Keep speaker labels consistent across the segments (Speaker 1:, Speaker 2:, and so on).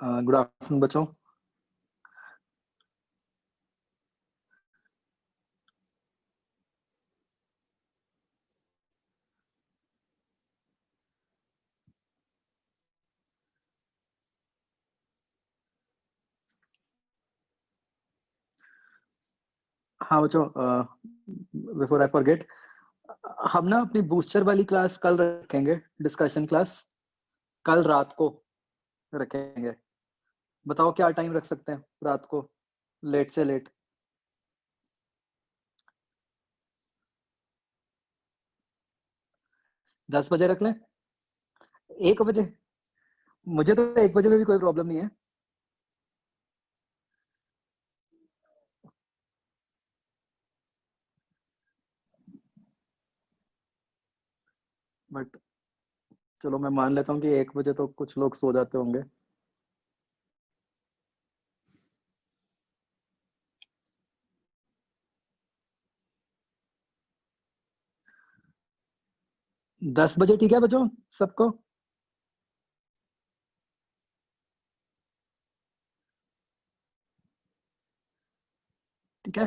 Speaker 1: Good afternoon बच्चों। हाँ बच्चों, बिफोर आई फॉरगेट, हम ना अपनी बूस्टर वाली क्लास कल रखेंगे। डिस्कशन क्लास कल रात को रखेंगे। बताओ क्या टाइम रख सकते हैं रात को, लेट से लेट। 10 बजे रख लें? 1 बजे? मुझे तो 1 बजे में भी कोई प्रॉब्लम नहीं है। बट चलो, मैं मान लेता हूँ कि 1 बजे तो कुछ लोग सो जाते होंगे। दस बजे ठीक है बच्चों सबको? ठीक है,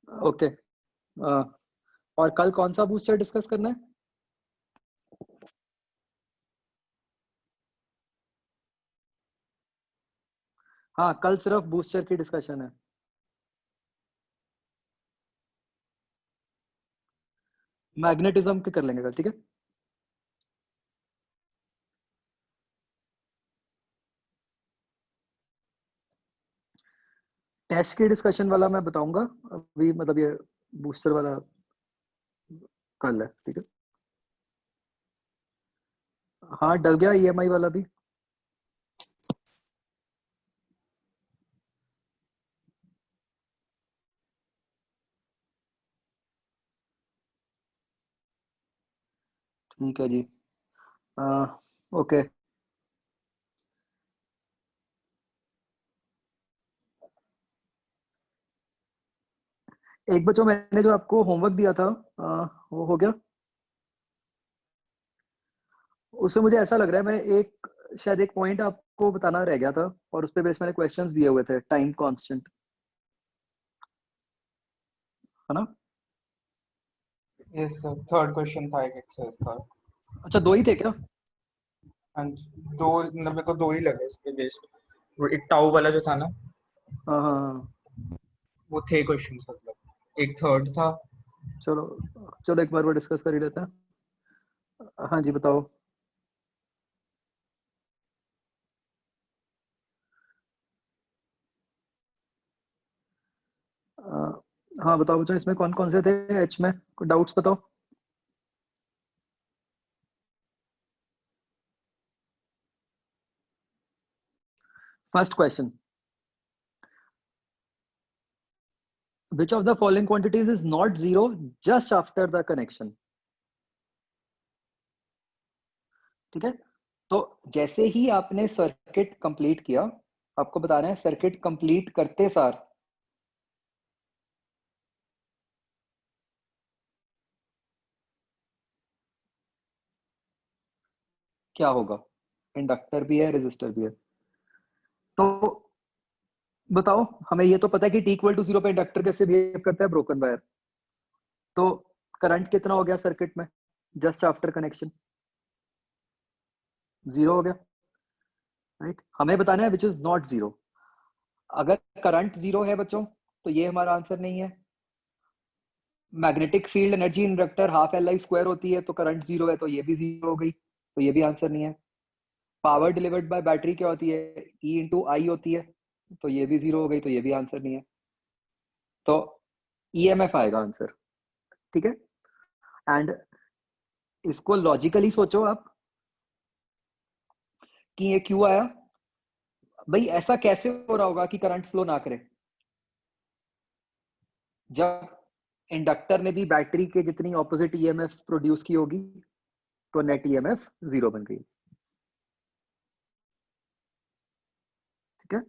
Speaker 1: ओके। और कल कौन सा बूस्टर डिस्कस करना है? हाँ, कल सिर्फ बूस्टर की डिस्कशन है। मैग्नेटिज्म के कर लेंगे कल, ठीक है। टेस्ट की डिस्कशन वाला मैं बताऊंगा अभी, मतलब ये बूस्टर वाला कल है, ठीक है। हाँ, डल गया ईएमआई वाला भी। ठीक है जी। ओके। एक बच्चों, मैंने जो आपको होमवर्क दिया था, वो हो गया? उससे मुझे ऐसा लग रहा है, मैं शायद एक पॉइंट आपको बताना रह गया था, और उस पे बेस मैंने क्वेश्चंस दिए हुए थे, टाइम कांस्टेंट, है ना?
Speaker 2: यस सर, थर्ड क्वेश्चन था एक एक्सरसाइज का।
Speaker 1: अच्छा, दो ही थे क्या?
Speaker 2: हाँ जी, दो मतलब मेरे को दो ही लगे इस पे बेस्ड। वो एक टाउ वाला जो था ना,
Speaker 1: हाँ हाँ हाँ।
Speaker 2: वो थे क्वेश्चन, मतलब एक थर्ड था।
Speaker 1: चलो चलो, एक बार वो डिस्कस कर ही लेते हैं। हाँ जी, बताओ। हाँ बताओ बच्चों, इसमें कौन कौन से थे एच में? डाउट्स बताओ। First question, which of the following quantities is not zero just after the connection? ठीक है, तो जैसे ही आपने सर्किट कंप्लीट किया, आपको बता रहे हैं सर्किट कंप्लीट करते सार क्या होगा। इंडक्टर भी है, रेजिस्टर भी है। तो बताओ, हमें ये तो पता है कि टी इक्वल टू जीरो पे इंडक्टर कैसे बिहेव करता है, ब्रोकन वायर। तो करंट कितना हो गया सर्किट में जस्ट आफ्टर कनेक्शन? जीरो हो गया, राइट। हमें बताना है विच इज नॉट जीरो। अगर करंट जीरो है बच्चों, तो ये हमारा आंसर नहीं है। Magnetic field energy inductor half L I square होती है, तो करंट जीरो है, तो ये भी जीरो हो गई, तो ये भी आंसर नहीं है। पावर डिलीवर्ड बाय बैटरी क्या होती है? ई इंटू आई होती है, तो ये भी जीरो हो गई, तो ये भी आंसर नहीं है। तो ईएमएफ आएगा आंसर, ठीक है। एंड इसको लॉजिकली सोचो आप कि ये क्यों आया। भाई ऐसा कैसे हो रहा होगा कि करंट फ्लो ना करे, जब इंडक्टर ने भी बैटरी के जितनी ऑपोजिट ईएमएफ प्रोड्यूस की होगी, तो नेट ईएमएफ जीरो बन गई, ठीक है।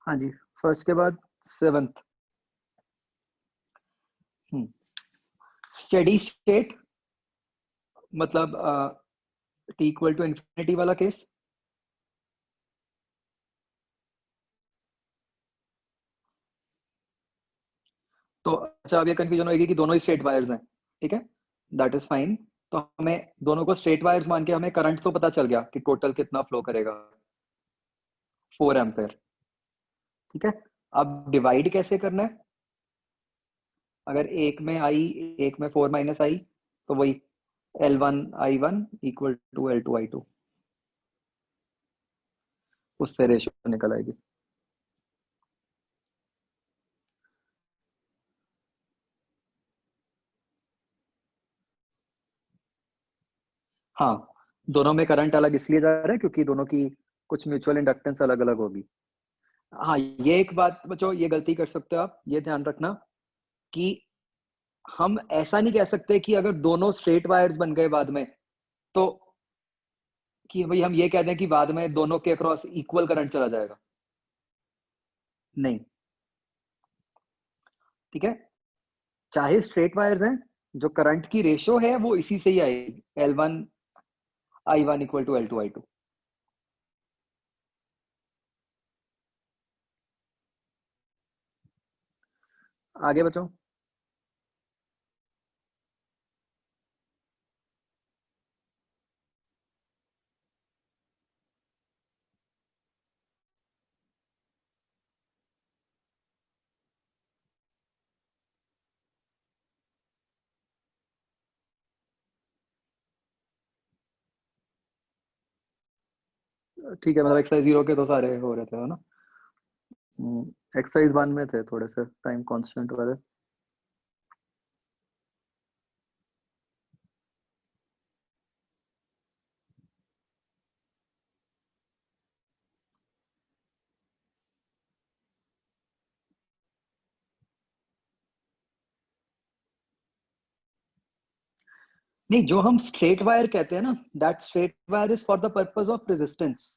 Speaker 1: हाँ जी, फर्स्ट के बाद सेवंथ। स्टेडी स्टेट मतलब टी इक्वल टू इन्फिनिटी वाला केस। तो अच्छा, अब ये कंफ्यूजन होगी कि दोनों ही स्ट्रेट वायर्स हैं, ठीक है, दैट इज फाइन। तो हमें दोनों को स्ट्रेट वायर्स मान के हमें करंट तो पता चल गया कि टोटल कितना फ्लो करेगा, 4 एम्पेयर, ठीक है। अब डिवाइड कैसे करना है? अगर एक में आई, एक में 4 - आई, तो वही L1 I1 equal to L2 I2, उससे रेशियो निकल आएगी। हाँ, दोनों में करंट अलग इसलिए जा रहा है क्योंकि दोनों की कुछ म्यूचुअल इंडक्टेंस अलग अलग होगी। हाँ, ये एक बात बच्चों, ये गलती कर सकते हो आप, ये ध्यान रखना कि हम ऐसा नहीं कह सकते कि अगर दोनों स्ट्रेट वायर्स बन गए बाद में, तो कि भाई हम ये कह दें कि बाद में दोनों के अक्रॉस इक्वल करंट चला जाएगा, नहीं, ठीक है। चाहे स्ट्रेट वायर्स हैं, जो करंट की रेशियो है वो इसी से ही आएगी, L1 I1 equal to L2 I2। आगे बच्चों, ठीक है, मतलब एक्सरसाइज 0 के तो सारे हो रहे थे, है ना। एक्सरसाइज 1 में थे थोड़े से टाइम कांस्टेंट वाले। नहीं, जो हम स्ट्रेट वायर कहते हैं ना, that straight wire is for the purpose of resistance.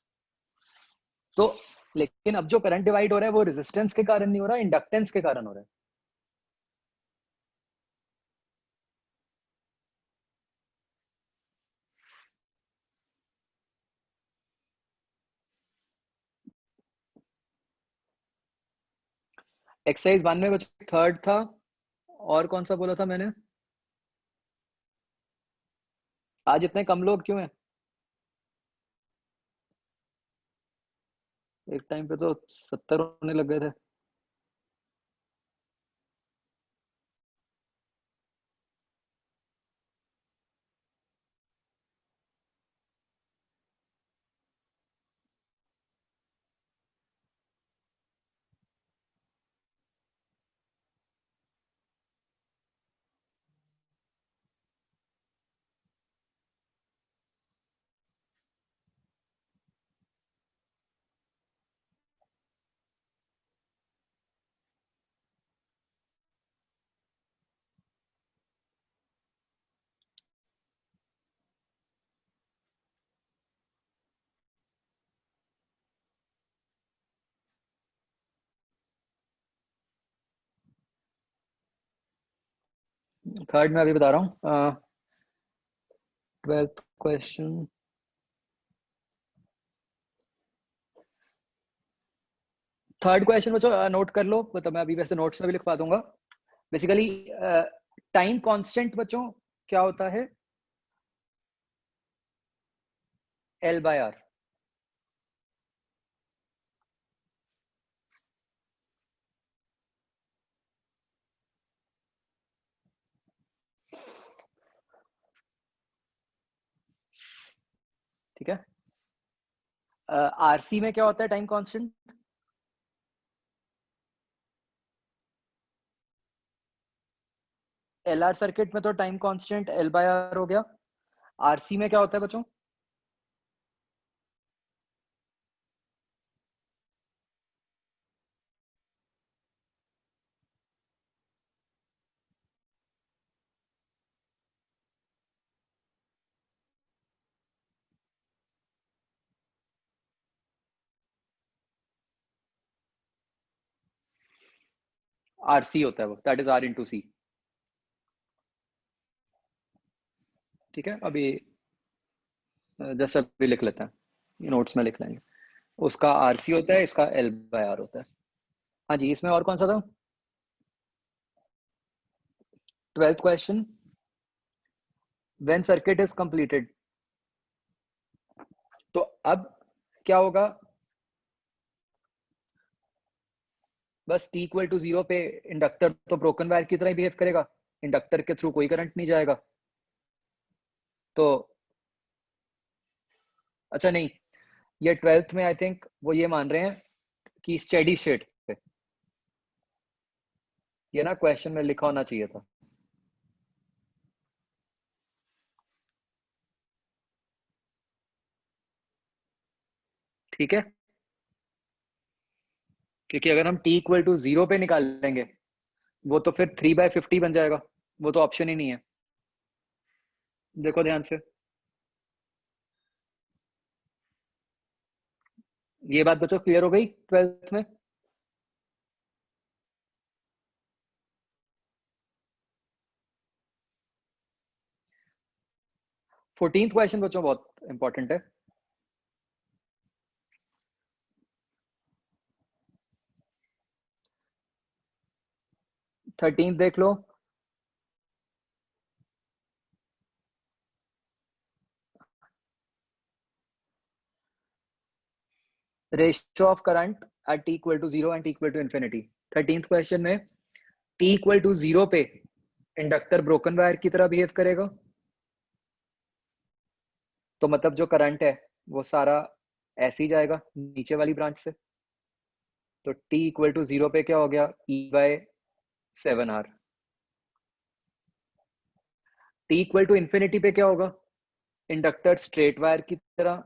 Speaker 1: तो लेकिन अब जो करंट डिवाइड हो रहा है वो रेजिस्टेंस के कारण नहीं हो रहा, इंडक्टेंस के कारण हो रहा है। एक्सरसाइज 1 में कुछ थर्ड था, और कौन सा बोला था मैंने? आज इतने कम लोग क्यों हैं? एक टाइम पे तो 70 होने लग गए थे। थर्ड में अभी बता रहा हूँ, 12th क्वेश्चन। थर्ड क्वेश्चन बच्चों नोट कर लो, मतलब मैं अभी वैसे नोट्स में भी लिखवा दूंगा। बेसिकली टाइम कांस्टेंट बच्चों क्या होता है? L/R। ठीक है। RC में क्या होता है टाइम कांस्टेंट? LR सर्किट में तो टाइम कांस्टेंट L/R हो गया। RC में क्या होता है बच्चों? RC होता है वो, that is R into C। ठीक है, अभी जस्ट अभी लिख लेते हैं, नोट्स में लिख लेंगे। उसका RC होता है, इसका L/R होता है। हाँ जी, इसमें और कौन सा था? 12th question, when circuit is completed. तो अब क्या होगा, बस t इक्वल टू 0 पे इंडक्टर तो ब्रोकन वायर की तरह बिहेव करेगा, इंडक्टर के थ्रू कोई करंट नहीं जाएगा। तो अच्छा नहीं, ये 12th में आई थिंक वो ये मान रहे हैं कि स्टेडी स्टेट पे, ये ना क्वेश्चन में लिखा होना चाहिए था। ठीक है, क्योंकि अगर हम t इक्वल टू 0 पे निकाल लेंगे वो तो फिर 3/50 बन जाएगा, वो तो ऑप्शन ही नहीं है। देखो ध्यान से, ये बात बच्चों क्लियर हो गई 12th में? फोर्टींथ क्वेश्चन बच्चों बहुत इंपॉर्टेंट है। 13th देख लो। Ratio of current at t equal to 0 and t equal to infinity. 13th question में t इक्वल टू 0 पे इंडक्टर ब्रोकन वायर की तरह बिहेव करेगा, तो मतलब जो करंट है वो सारा ऐसे ही जाएगा नीचे वाली ब्रांच से। तो t इक्वल टू 0 पे क्या हो गया, E/7R। t equal to infinity पे क्या होगा, इंडक्टर स्ट्रेट वायर की तरह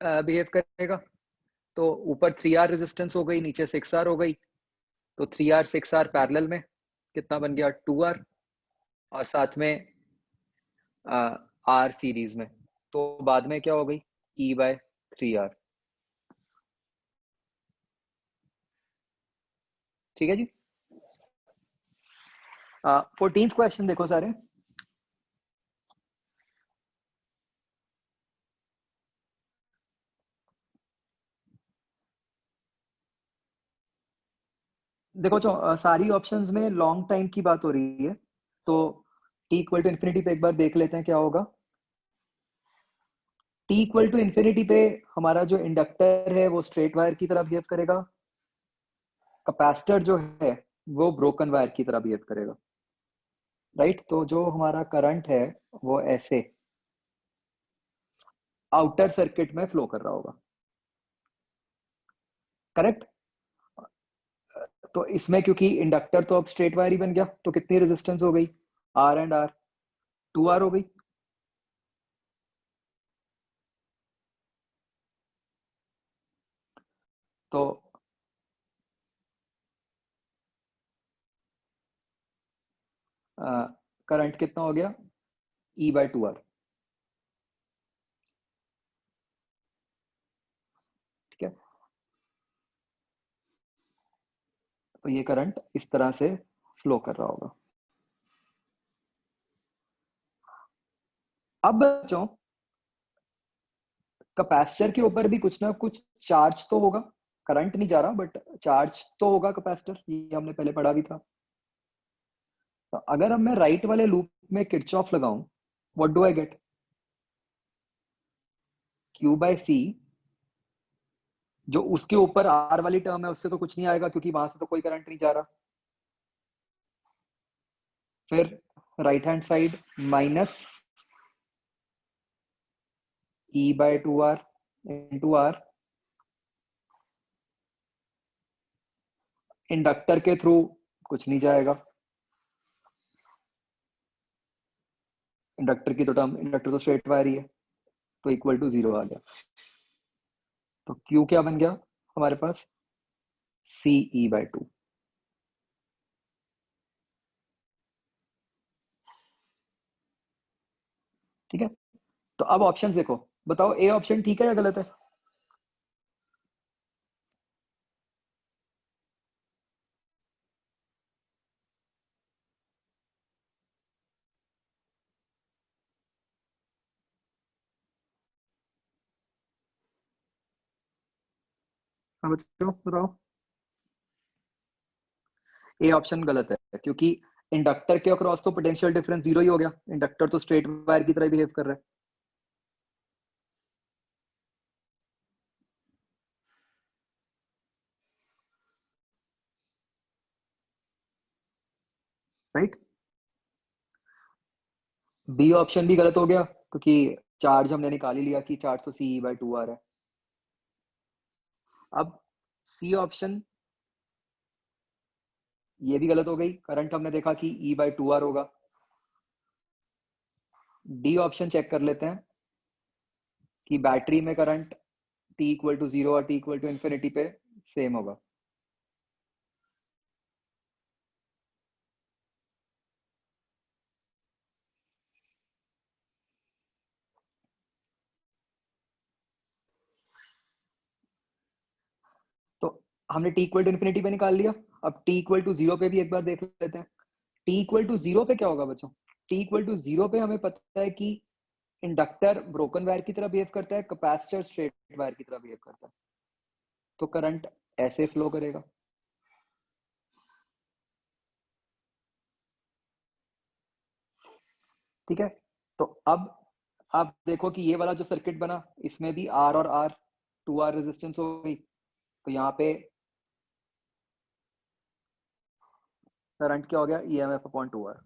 Speaker 1: बिहेव करेगा। तो ऊपर 3R रेजिस्टेंस हो गई, नीचे 6R हो गई, तो 3R 6R पैरेलल में कितना बन गया, 2R, और साथ में R सीरीज में, तो बाद में क्या हो गई, E/3R। ठीक है जी। 14th क्वेश्चन देखो सारे। देखो सारी ऑप्शंस में लॉन्ग टाइम की बात हो रही है, तो t इक्वल टू इन्फिनिटी पे एक बार देख लेते हैं क्या होगा। t इक्वल टू इन्फिनिटी पे हमारा जो इंडक्टर है वो स्ट्रेट वायर की तरह बिहेव करेगा, कैपेसिटर जो है वो ब्रोकन वायर की तरह बिहेव करेगा, राइट। तो जो हमारा करंट है वो ऐसे आउटर सर्किट में फ्लो कर रहा होगा, करेक्ट। तो इसमें क्योंकि इंडक्टर तो अब स्ट्रेट वायर ही बन गया, तो कितनी रेजिस्टेंस हो गई, R/R, 2R हो गई। तो करंट कितना हो गया, E/2R। ठीक है, तो ये करंट इस तरह से फ्लो कर रहा होगा। अब बच्चों कैपेसिटर के ऊपर भी कुछ ना कुछ चार्ज तो होगा, करंट नहीं जा रहा बट चार्ज तो होगा कैपेसिटर, ये हमने पहले पढ़ा भी था। तो अगर अब मैं राइट वाले लूप में किरचॉफ लगाऊं, what do I get, Q/C, जो उसके ऊपर R वाली टर्म है उससे तो कुछ नहीं आएगा क्योंकि वहां से तो कोई करंट नहीं जा रहा। फिर right hand side minus E/2R into R, inductor के थ्रू कुछ नहीं जाएगा, इंडक्टर की तो टर्म, इंडक्टर तो स्ट्रेट वायर ही है, तो इक्वल टू 0 आ गया। तो Q क्या बन गया हमारे पास, CE/2। ठीक है, तो अब ऑप्शन देखो, बताओ ए ऑप्शन ठीक है या गलत है? हाँ बच्चों बताओ। ए ऑप्शन गलत है, क्योंकि इंडक्टर के अक्रॉस तो पोटेंशियल डिफरेंस जीरो ही हो गया, इंडक्टर तो स्ट्रेट वायर की तरह बिहेव कर रहा है। राइट। बी ऑप्शन भी गलत हो गया, क्योंकि चार्ज हमने निकाल ही लिया कि चार्ज तो सी बाई टू आर है। अब सी ऑप्शन ये भी गलत हो गई, करंट हमने देखा कि ई बाई टू आर होगा। डी ऑप्शन चेक कर लेते हैं कि बैटरी में current t equal to zero और टी इक्वल टू इन्फिनिटी पे सेम होगा। तो हमने टी इक्वल टू इन्फिनिटी पे निकाल लिया, अब टी इक्वल टू जीरो पे भी एक बार देख लेते हैं। टी इक्वल टू जीरो पे क्या होगा बच्चों? टी इक्वल टू जीरो पे हमें पता है कि इंडक्टर ब्रोकन वायर की तरह बिहेव करता है, कैपेसिटर स्ट्रेट वायर की तरह बिहेव करता है, तो करंट ऐसे फ्लो करेगा। ठीक है। तो अब आप देखो कि ये वाला जो सर्किट बना, इसमें भी आर और आर, टू आर रेजिस्टेंस हो गई, तो यहाँ पे करंट क्या हो गया? E M F upon two R.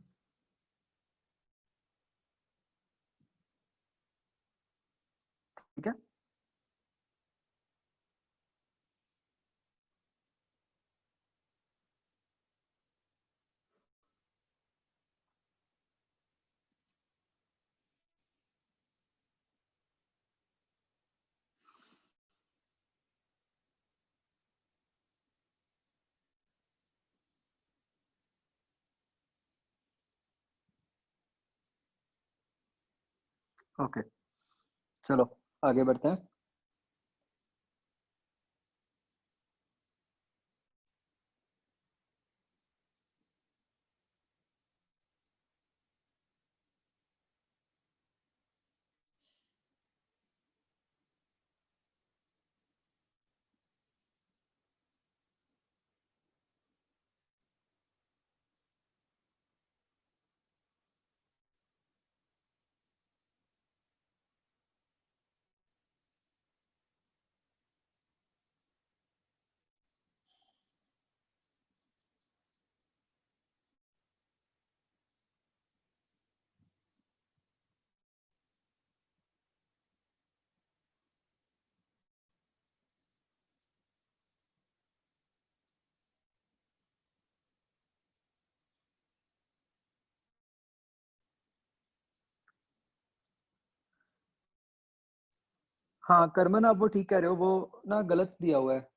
Speaker 1: ठीक है। ओके, चलो आगे बढ़ते हैं। हाँ करमन, आप वो ठीक कह रहे हो, वो ना गलत दिया हुआ है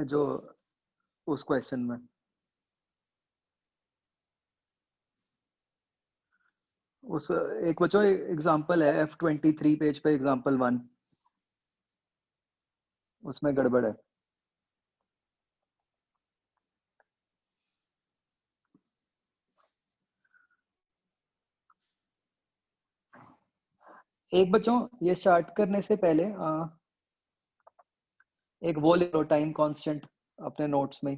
Speaker 1: जो उस क्वेश्चन में। उस एक बच्चों एग्जांपल है F23 पेज पे, एग्जांपल वन, उसमें गड़बड़ है। एक बच्चों ये स्टार्ट करने से पहले एक वो ले लो टाइम कांस्टेंट अपने नोट्स में।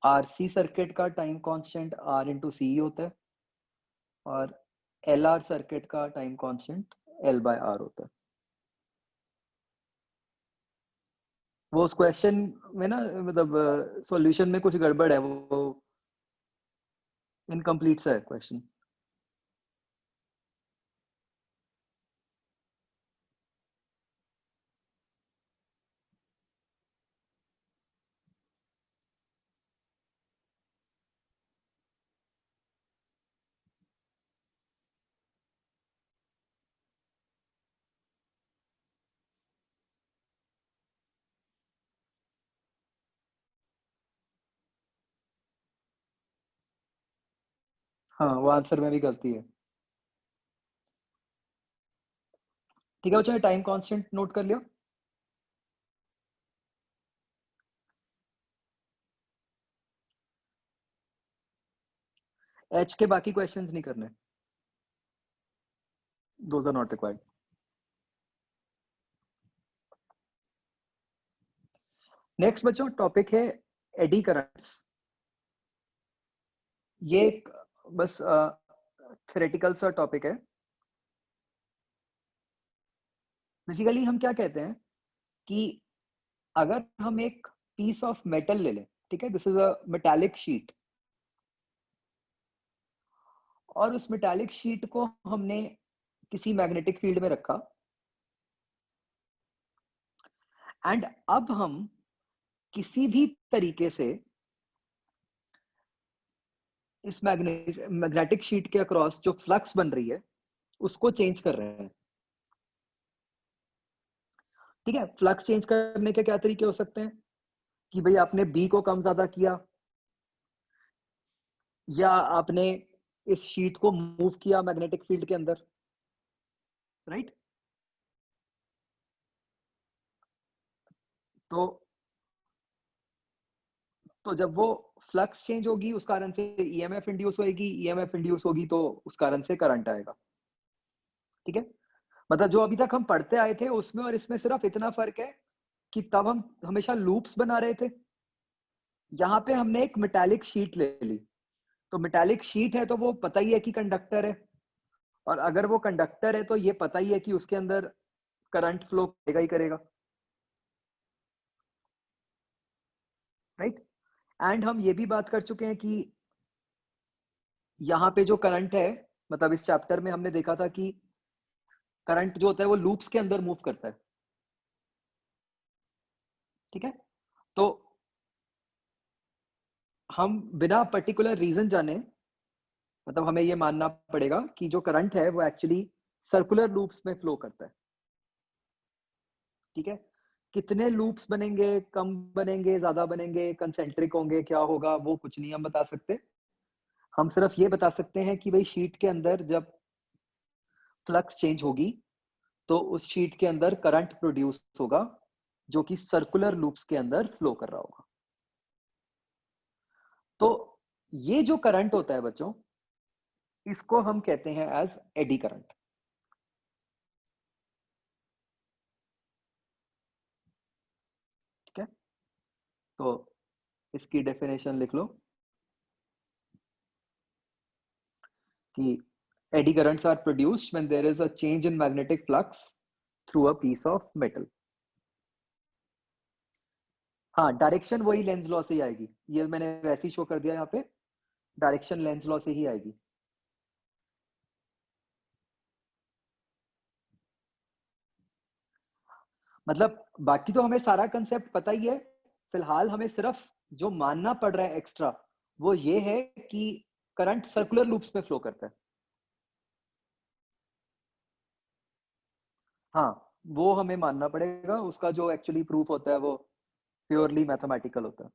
Speaker 1: आरसी सर्किट का time constant R into C होता है, और एल आर सर्किट का time constant L by R होता है। वो उस क्वेश्चन में ना, मतलब सॉल्यूशन में कुछ गड़बड़ है, वो इनकम्प्लीट सा है क्वेश्चन। हाँ, वो आंसर में भी गलती है। ठीक है बच्चों, टाइम कांस्टेंट नोट कर लिया। एच के बाकी क्वेश्चंस नहीं करने, those are not required. Next बच्चों टॉपिक है एडी करंट्स। ये एक बस थ्योरेटिकल सा टॉपिक है। बेसिकली हम क्या कहते हैं कि अगर हम एक पीस ऑफ मेटल ले लें, ठीक है, this is a metallic sheet, और उस मेटालिक शीट को हमने किसी मैग्नेटिक फील्ड में रखा, एंड अब हम किसी भी तरीके से इस मैग्नेटिक शीट के अक्रॉस जो फ्लक्स बन रही है उसको चेंज कर रहे हैं। ठीक है, फ्लक्स चेंज करने के क्या तरीके हो सकते हैं कि भाई आपने बी को कम ज्यादा किया, या आपने इस शीट को मूव किया मैग्नेटिक फील्ड के अंदर, राइट। तो जब वो फ्लक्स चेंज होगी उस कारण से ईएमएफ इंड्यूस होगी, ईएमएफ इंड्यूस होगी तो उस कारण से करंट आएगा। ठीक है, मतलब जो अभी तक हम पढ़ते आए थे उसमें और इसमें सिर्फ इतना फर्क है कि तब हम हमेशा लूप्स बना रहे थे, यहाँ पे हमने एक मेटालिक शीट ले ली। तो मेटालिक शीट है तो वो पता ही है कि कंडक्टर है, और अगर वो कंडक्टर है तो ये पता ही है कि उसके अंदर करंट फ्लो करेगा ही करेगा, राइट। एंड हम ये भी बात कर चुके हैं कि यहाँ पे जो करंट है, मतलब इस चैप्टर में हमने देखा था कि करंट जो होता है वो लूप्स के अंदर मूव करता है। ठीक है, तो हम बिना पर्टिकुलर रीजन जाने, मतलब हमें ये मानना पड़ेगा कि जो करंट है वो एक्चुअली सर्कुलर लूप्स में फ्लो करता है। ठीक है, कितने लूप्स बनेंगे, कम बनेंगे, ज्यादा बनेंगे, कंसेंट्रिक होंगे, क्या होगा, वो कुछ नहीं हम बता सकते। हम सिर्फ ये बता सकते हैं कि भाई शीट के अंदर जब फ्लक्स चेंज होगी तो उस शीट के अंदर करंट प्रोड्यूस होगा जो कि सर्कुलर लूप्स के अंदर फ्लो कर रहा होगा। तो ये जो करंट होता है बच्चों, इसको हम कहते हैं एज एडी करंट। ठीक है, तो इसकी डेफिनेशन लिख लो कि eddy currents are produced when there is a change in magnetic flux through a piece of metal. हाँ, डायरेक्शन वही लेंज लॉ से ही आएगी, ये मैंने वैसे ही शो कर दिया यहाँ पे, डायरेक्शन लेंज लॉ से ही आएगी। मतलब बाकी तो हमें सारा कंसेप्ट पता ही है, फिलहाल हमें सिर्फ जो मानना पड़ रहा है एक्स्ट्रा वो ये है कि करंट सर्कुलर लूप्स में फ्लो करता है। हाँ, वो हमें मानना पड़ेगा, उसका जो एक्चुअली प्रूफ होता है वो प्योरली मैथमेटिकल होता है,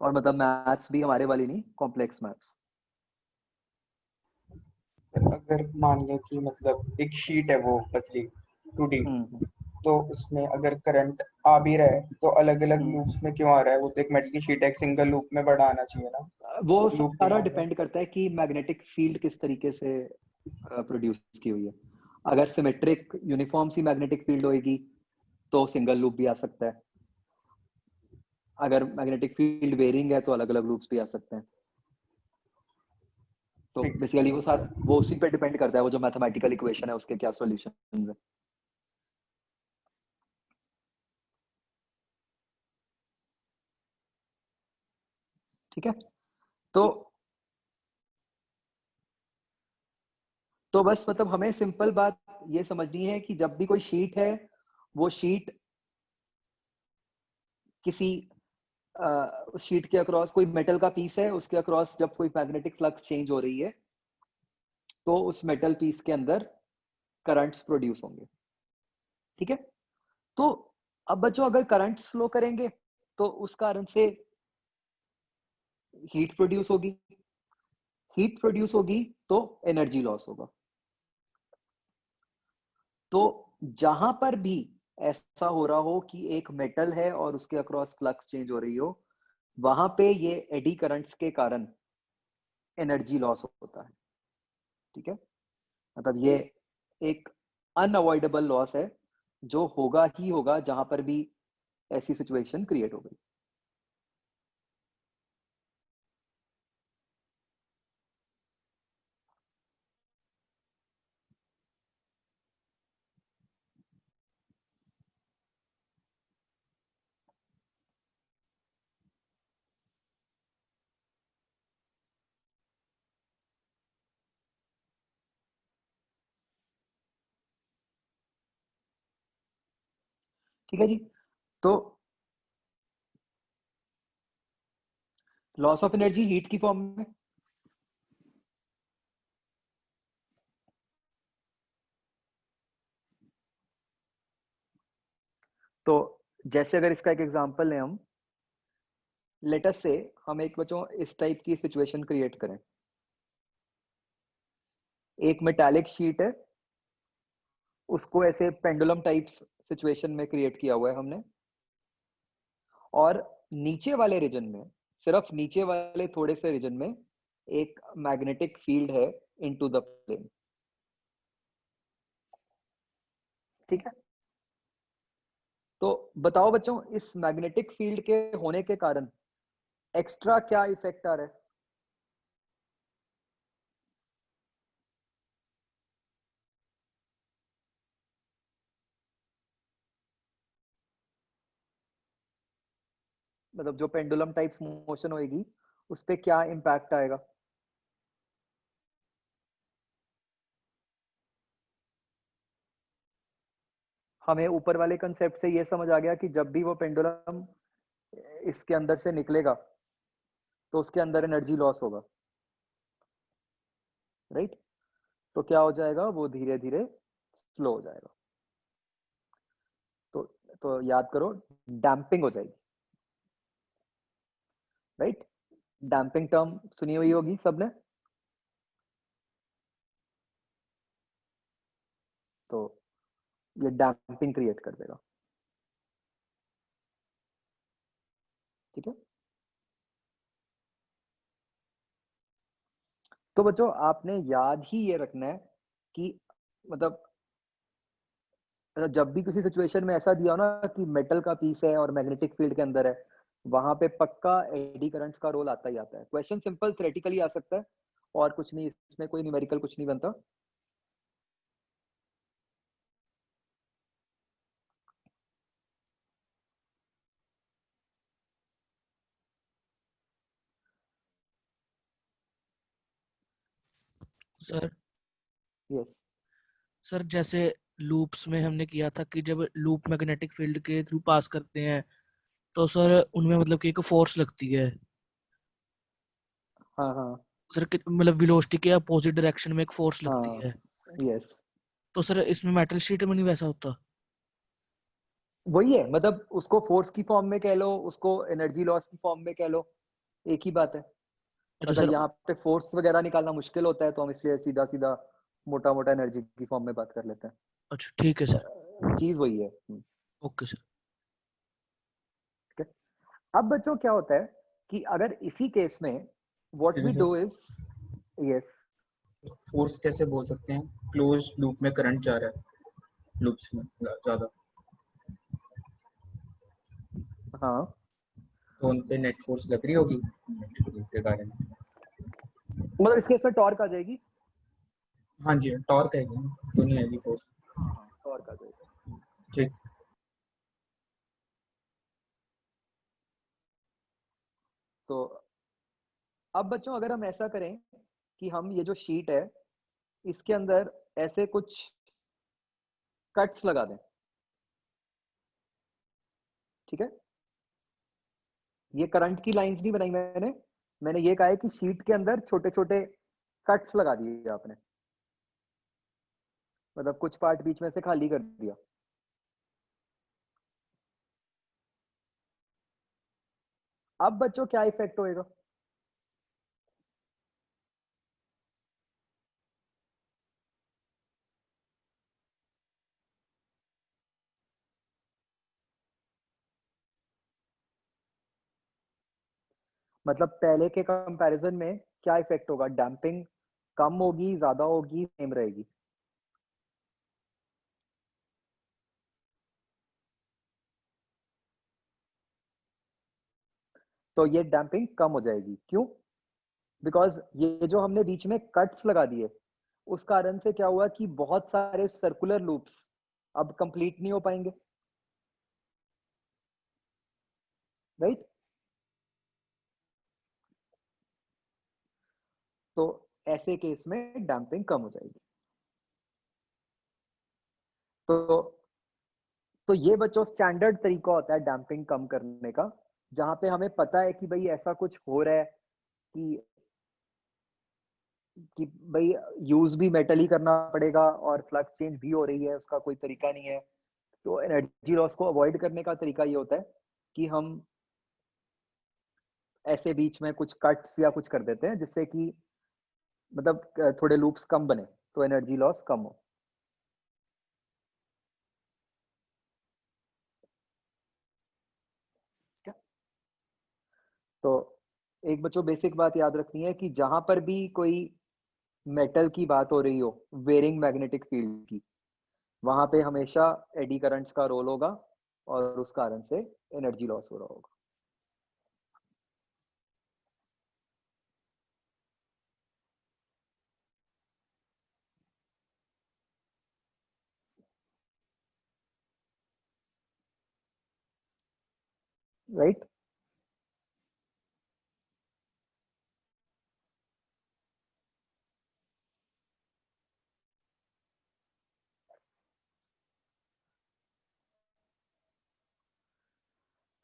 Speaker 1: और मतलब मैथ्स भी हमारे वाली नहीं, कॉम्प्लेक्स मैथ्स।
Speaker 2: अगर मान लो कि मतलब एक शीट है वो पतली 2D, तो उसमें अगर करंट आ भी रहा है तो अलग अलग लूप्स में क्यों आ रहा है? वो तो एक मेटल की शीट है, एक सिंगल लूप में बड़ा आना चाहिए ना,
Speaker 1: वो
Speaker 2: लूप क्यों
Speaker 1: सारा
Speaker 2: आ रहा है?
Speaker 1: डिपेंड करता है कि मैग्नेटिक फील्ड किस तरीके से प्रोड्यूस की हुई है। अगर सिमेट्रिक यूनिफॉर्म सी मैग्नेटिक फील्ड होगी तो सिंगल लूप भी आ सकता है, अगर मैग्नेटिक फील्ड वेरिंग है तो अलग अलग लूप्स भी आ सकते हैं। तो
Speaker 2: ठीक
Speaker 1: बेसिकली वो उसी पे डिपेंड करता है, वो जो मैथमेटिकल इक्वेशन है उसके क्या सॉल्यूशंस है। ठीक है, तो बस मतलब हमें सिंपल बात ये समझनी है कि जब भी कोई शीट है, वो शीट किसी उस शीट के अक्रॉस कोई मेटल का पीस है, उसके अक्रॉस जब कोई मैग्नेटिक फ्लक्स चेंज हो रही है तो उस मेटल पीस के अंदर करंट्स प्रोड्यूस होंगे। ठीक है, तो अब बच्चों अगर करंट्स फ्लो करेंगे तो उस कारण से हीट प्रोड्यूस होगी, हीट प्रोड्यूस होगी तो एनर्जी लॉस होगा। तो जहां पर भी ऐसा हो रहा हो कि एक मेटल है और उसके अक्रॉस फ्लक्स चेंज हो रही हो, वहां पे ये एडी करंट्स के कारण एनर्जी लॉस होता है। ठीक है, मतलब ये एक अनअवॉइडेबल लॉस है जो होगा ही होगा जहां पर भी ऐसी सिचुएशन क्रिएट हो गई। ठीक है जी, तो लॉस ऑफ एनर्जी हीट की फॉर्म में, तो जैसे अगर इसका एक एग्जांपल लें हम, लेट अस से हम एक बच्चों इस टाइप की सिचुएशन क्रिएट करें। एक मेटालिक शीट है, उसको ऐसे पेंडुलम टाइप्स सिचुएशन में क्रिएट किया हुआ है हमने, और नीचे वाले रीजन में, सिर्फ नीचे वाले थोड़े से रीजन में एक मैग्नेटिक फील्ड है इनटू द प्लेन। ठीक है, तो बताओ बच्चों, इस मैग्नेटिक फील्ड के होने के कारण एक्स्ट्रा क्या इफेक्ट आ रहा है? मतलब जो पेंडुलम टाइप्स मोशन होएगी उस पे क्या इम्पैक्ट आएगा? हमें ऊपर वाले कंसेप्ट से ये समझ आ गया कि जब भी वो पेंडुलम इसके अंदर से निकलेगा तो उसके अंदर एनर्जी लॉस होगा, राइट? तो क्या हो जाएगा, वो धीरे धीरे स्लो हो जाएगा। तो तो याद करो, डैम्पिंग हो जाएगी, राइट? डैम्पिंग टर्म सुनी हुई होगी सबने। तो ये डैम्पिंग क्रिएट कर देगा। ठीक है, तो बच्चों आपने याद ही ये रखना है कि मतलब जब भी किसी सिचुएशन में ऐसा दिया हो ना कि मेटल का पीस है और मैग्नेटिक फील्ड के अंदर है, वहां पे पक्का एडी करंट्स का रोल आता ही आता है। क्वेश्चन सिंपल थ्योरेटिकली आ सकता है और कुछ नहीं, इसमें कोई न्यूमेरिकल कुछ नहीं बनता।
Speaker 3: सर
Speaker 1: यस,
Speaker 3: सर जैसे लूप्स में हमने किया था कि जब लूप मैग्नेटिक फील्ड के थ्रू पास करते हैं तो सर उनमें मतलब कि एक फोर्स लगती है।
Speaker 1: हाँ हाँ
Speaker 3: सर मतलब वेलोसिटी के अपोजिट डायरेक्शन में एक फोर्स लगती
Speaker 1: हाँ,
Speaker 3: है।
Speaker 1: यस,
Speaker 3: तो सर इसमें मेटल शीट में नहीं वैसा होता?
Speaker 1: वही है, मतलब उसको फोर्स की फॉर्म में कह लो, उसको एनर्जी लॉस की फॉर्म में कह लो, एक ही बात है।
Speaker 3: अच्छा
Speaker 1: अगर
Speaker 3: सर।
Speaker 1: यहाँ पे फोर्स वगैरह निकालना मुश्किल होता है तो हम इसलिए सीधा सीधा मोटा मोटा एनर्जी की फॉर्म में बात कर लेते हैं।
Speaker 3: अच्छा ठीक है सर।
Speaker 1: चीज वही है।
Speaker 3: Okay sir.
Speaker 1: ठीक है, अब बच्चों क्या होता है कि अगर इसी केस में what we do is, yes,
Speaker 2: force कैसे बोल सकते हैं? क्लोज लूप में करंट जा रहा है, लूप्स में ज्यादा,
Speaker 1: हाँ,
Speaker 2: तो उन पे नेट फोर्स लग रही होगी के कारण।
Speaker 1: मतलब इस केस में टॉर्क आ जाएगी।
Speaker 2: हाँ जी, टॉर्क है, तो नहीं आएगी फोर्स।
Speaker 1: हाँ हाँ, टॉर्क आ जाएगी।
Speaker 2: ठीक।
Speaker 1: तो अब बच्चों अगर हम ऐसा करें कि हम ये जो शीट है इसके अंदर ऐसे कुछ कट्स लगा दें। ठीक है, ये करंट की लाइंस नहीं बनाई मैंने, मैंने ये कहा है कि शीट के अंदर छोटे छोटे कट्स लगा दिए आपने, मतलब कुछ पार्ट बीच में से खाली कर दिया। अब बच्चों क्या इफेक्ट होएगा? मतलब पहले के कंपैरिजन में क्या इफेक्ट होगा? डैम्पिंग कम होगी, ज्यादा होगी, सेम रहेगी? तो ये डैम्पिंग कम हो जाएगी। क्यों? बिकॉज ये जो हमने बीच में कट्स लगा दिए, उस कारण से क्या हुआ कि बहुत सारे सर्कुलर लूप्स अब कंप्लीट नहीं हो पाएंगे, राइट? तो ऐसे केस में डैम्पिंग कम हो जाएगी। तो ये बच्चों स्टैंडर्ड तरीका होता है डैम्पिंग कम करने का, जहां पे हमें पता है कि भाई ऐसा कुछ हो रहा है कि भाई यूज भी मेटल ही करना पड़ेगा और फ्लक्स चेंज भी हो रही है, उसका कोई तरीका नहीं है। तो एनर्जी लॉस को अवॉइड करने का तरीका ये होता है कि हम ऐसे बीच में कुछ कट्स या कुछ कर देते हैं, जिससे कि मतलब थोड़े लूप्स कम बने, तो एनर्जी लॉस कम हो। क्या? तो एक बच्चों बेसिक बात याद रखनी है कि जहां पर भी कोई मेटल की बात हो रही हो, वेरिंग मैग्नेटिक फील्ड की, वहां पे हमेशा एडी करंट्स का रोल होगा और उस कारण से एनर्जी लॉस हो रहा होगा। राइट?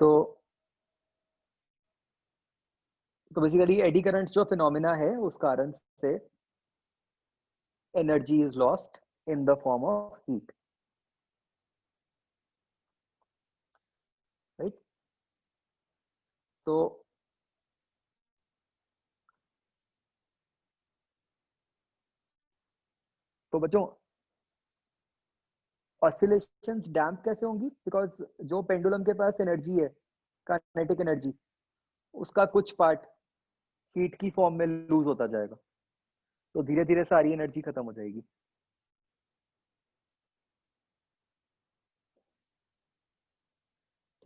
Speaker 1: तो बेसिकली एडी करंट्स जो फिनोमिना है, उस कारण से energy is lost in the form of heat, right? तो बच्चों ऑसिलेशंस डैम्प कैसे होंगी? बिकॉज जो पेंडुलम के पास एनर्जी है, काइनेटिक एनर्जी, उसका कुछ पार्ट हीट की फॉर्म में लूज होता जाएगा, तो धीरे धीरे सारी एनर्जी खत्म हो जाएगी।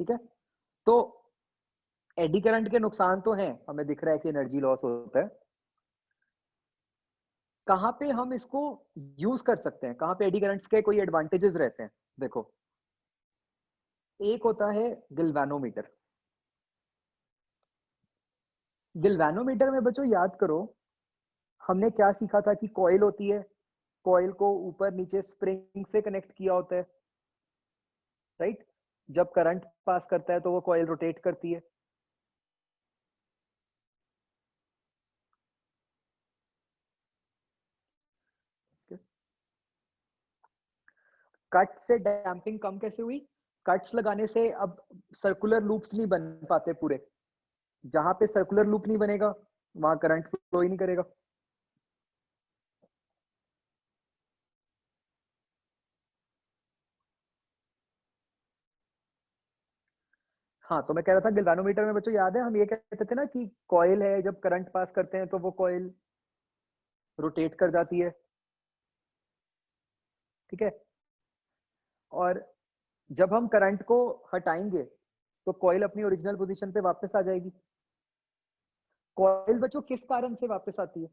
Speaker 1: ठीक है? तो एडी करंट के नुकसान तो हैं, हमें दिख रहा है कि एनर्जी लॉस होता है। कहां पे हम इसको यूज कर सकते हैं, कहां पे एडी करंट्स के कोई एडवांटेजेस रहते हैं? देखो, एक होता है गिल्वेनोमीटर। गिल्वेनोमीटर में बच्चों याद करो, हमने क्या सीखा था कि कॉइल होती है, कॉइल को ऊपर नीचे स्प्रिंग से कनेक्ट किया होता है, राइट? जब करंट पास करता है तो वो कॉइल रोटेट करती है। कट से डैम्पिंग कम कैसे हुई? कट्स लगाने से अब सर्कुलर लूप्स नहीं बन पाते पूरे, जहां पे सर्कुलर लूप नहीं बनेगा वहां करंट फ्लो ही नहीं करेगा। हाँ, तो मैं कह रहा था गिल्वेनोमीटर में बच्चों याद है हम ये कहते थे ना कि कॉइल है, जब करंट पास करते हैं तो वो कॉइल रोटेट कर जाती है, ठीक है? और जब हम करंट को हटाएंगे तो कॉइल अपनी ओरिजिनल पोजीशन पे वापस आ जाएगी। कॉइल बच्चों किस कारण से वापस आती है?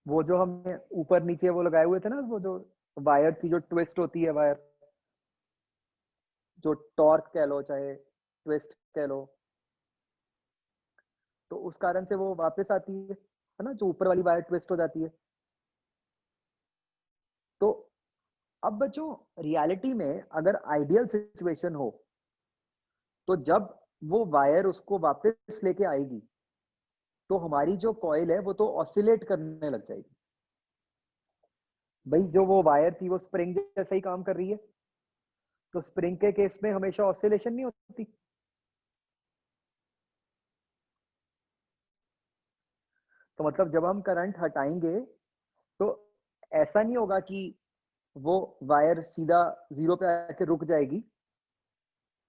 Speaker 1: वो जो हमने ऊपर नीचे वो लगाए हुए थे ना, वो जो वायर थी जो ट्विस्ट होती है वायर, जो टॉर्क कह लो चाहे ट्विस्ट कह लो, तो उस कारण से वो वापस आती है ना, जो ऊपर वाली वायर ट्विस्ट हो जाती है। तो अब बच्चों रियलिटी में अगर आइडियल सिचुएशन हो, तो जब वो वायर उसको वापस लेके आएगी तो हमारी जो कॉइल है वो तो ऑसिलेट करने लग जाएगी। भाई जो वो वायर थी वो स्प्रिंग जैसा ही काम कर रही है, तो स्प्रिंग के केस में हमेशा ऑसिलेशन नहीं होती। तो मतलब जब हम करंट हटाएंगे तो ऐसा नहीं होगा कि वो वायर सीधा 0 पे आके रुक जाएगी।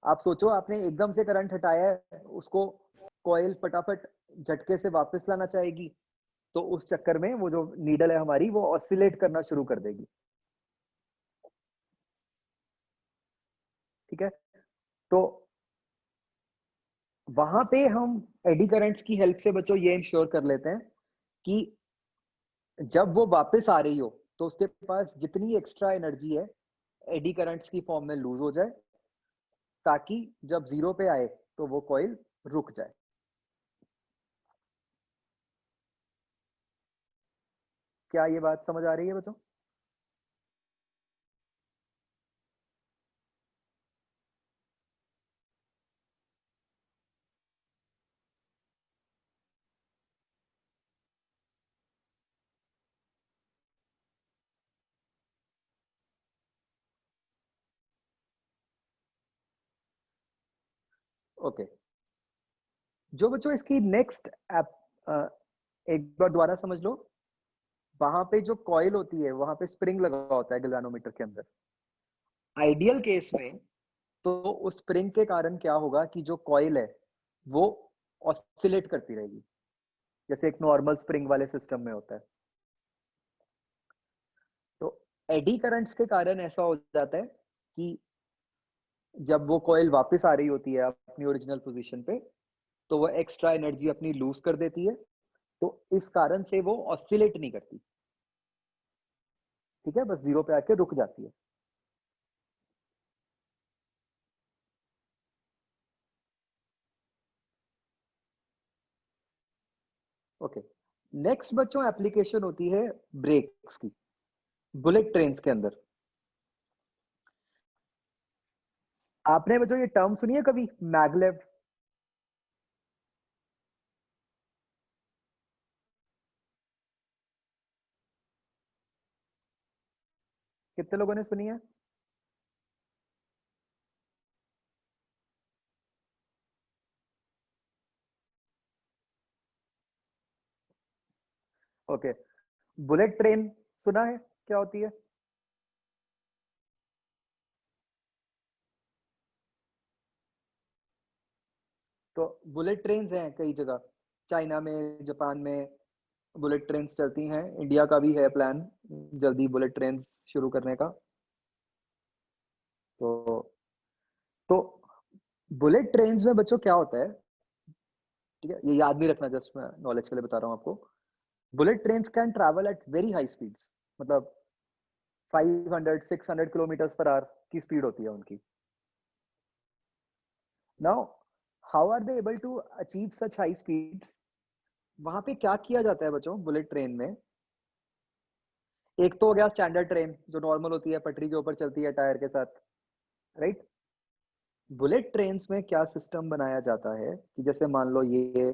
Speaker 1: आप सोचो आपने एकदम से करंट हटाया है, उसको कॉइल फटाफट झटके से वापस लाना चाहेगी, तो उस चक्कर में वो जो नीडल है हमारी वो ऑसिलेट करना शुरू कर देगी। ठीक है, तो वहां पे हम एडी करंट्स की हेल्प से बच्चों ये इंश्योर कर लेते हैं कि जब वो वापस आ रही हो तो उसके पास जितनी एक्स्ट्रा एनर्जी है एडी करंट्स की फॉर्म में लूज हो जाए, ताकि जब 0 पे आए तो वो कॉइल रुक जाए। क्या ये बात समझ आ रही है बच्चों? ओके, जो बच्चों इसकी नेक्स्ट एक बार दोबारा समझ लो। वहां पे जो कॉइल होती है वहां पे स्प्रिंग लगा होता है गैल्वेनोमीटर के अंदर। आइडियल केस में तो उस स्प्रिंग के कारण क्या होगा कि जो कॉइल है वो ऑसिलेट करती रहेगी, जैसे एक नॉर्मल स्प्रिंग वाले सिस्टम में होता है। तो एडी करंट्स के कारण ऐसा हो जाता है कि जब वो कॉइल वापस आ रही होती है अपनी ओरिजिनल पोजीशन पे, तो वो एक्स्ट्रा एनर्जी अपनी लूज कर देती है, तो इस कारण से वो ऑसिलेट नहीं करती। ठीक है, बस 0 पे आके रुक जाती है। ओके, नेक्स्ट बच्चों एप्लीकेशन होती है ब्रेक्स की, बुलेट ट्रेन्स के अंदर। आपने बच्चों ये टर्म सुनी है कभी, मैगलेव? कितने लोगों ने सुनी है? ओके, बुलेट ट्रेन सुना है क्या होती है? तो बुलेट ट्रेन्स हैं कई जगह, चाइना में, जापान में बुलेट ट्रेन्स चलती हैं। इंडिया का भी है प्लान जल्दी बुलेट ट्रेन्स शुरू करने का। तो तो बुलेट ट्रेन्स में बच्चों क्या होता है, ठीक है, ये याद नहीं रखना, जस्ट मैं नॉलेज के लिए बता रहा हूँ आपको। Bullet trains can travel at very high speeds, मतलब 500 600 किलोमीटर पर आवर की स्पीड होती है उनकी। Now how are they able to achieve such high speeds? वहां पे क्या किया जाता है बच्चों बुलेट ट्रेन में? एक तो हो गया स्टैंडर्ड ट्रेन जो नॉर्मल होती है, पटरी के ऊपर चलती है टायर के साथ, राइट। बुलेट ट्रेन्स में क्या सिस्टम बनाया जाता है कि जैसे मान लो ये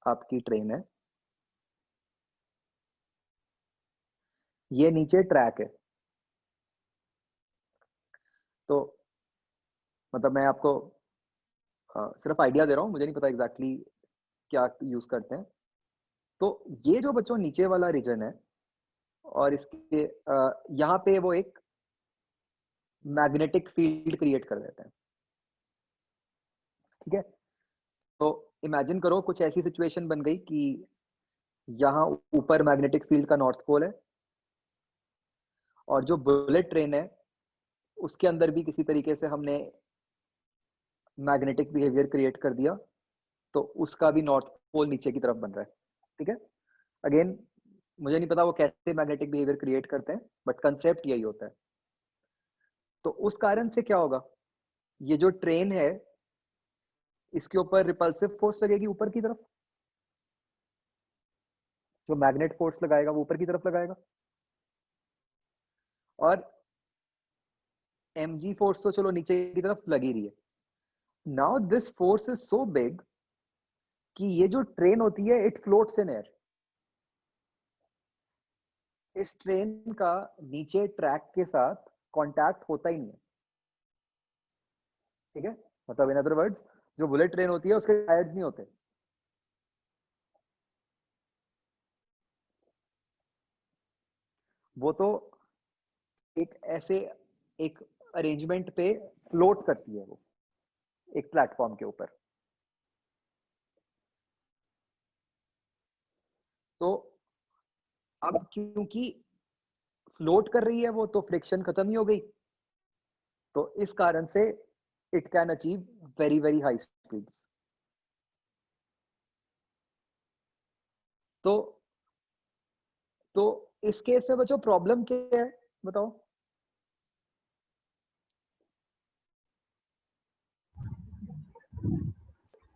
Speaker 1: आपकी ट्रेन है, ये नीचे ट्रैक है। तो मतलब मैं आपको सिर्फ आइडिया दे रहा हूँ, मुझे नहीं पता एग्जैक्टली क्या यूज करते हैं। तो ये जो बच्चों नीचे वाला रीजन है, और इसके यहाँ पे वो एक मैग्नेटिक फील्ड क्रिएट कर देते हैं। ठीक है, तो इमेजिन करो कुछ ऐसी सिचुएशन बन गई कि यहाँ ऊपर मैग्नेटिक फील्ड का नॉर्थ पोल है, और जो बुलेट ट्रेन है उसके अंदर भी किसी तरीके से हमने मैग्नेटिक बिहेवियर क्रिएट कर दिया, तो उसका भी नॉर्थ पोल नीचे की तरफ बन रहा है। ठीक है, अगेन मुझे नहीं पता वो कैसे मैग्नेटिक बिहेवियर क्रिएट करते हैं, बट कंसेप्ट यही होता है। तो उस कारण से क्या होगा, ये जो ट्रेन है इसके ऊपर रिपल्सिव फोर्स लगेगी ऊपर की तरफ, जो मैग्नेट फोर्स लगाएगा वो ऊपर की तरफ लगाएगा, और mg फोर्स तो चलो नीचे की तरफ लगी रही है। Now this force is so big कि ये जो ट्रेन होती है इट फ्लोट्स इन एयर। इस ट्रेन का नीचे ट्रैक के साथ कांटेक्ट होता ही नहीं है। ठीक है, मतलब इन अदर वर्ड्स जो बुलेट ट्रेन होती है उसके टायर्स नहीं होते। वो तो एक ऐसे एक अरेंजमेंट पे फ्लोट करती है वो एक प्लेटफॉर्म के ऊपर। तो अब क्योंकि फ्लोट कर रही है वो, तो फ्रिक्शन खत्म ही हो गई, तो इस कारण से it can achieve very very high speeds. तो तो इस केस में बच्चों प्रॉब्लम क्या है बताओ?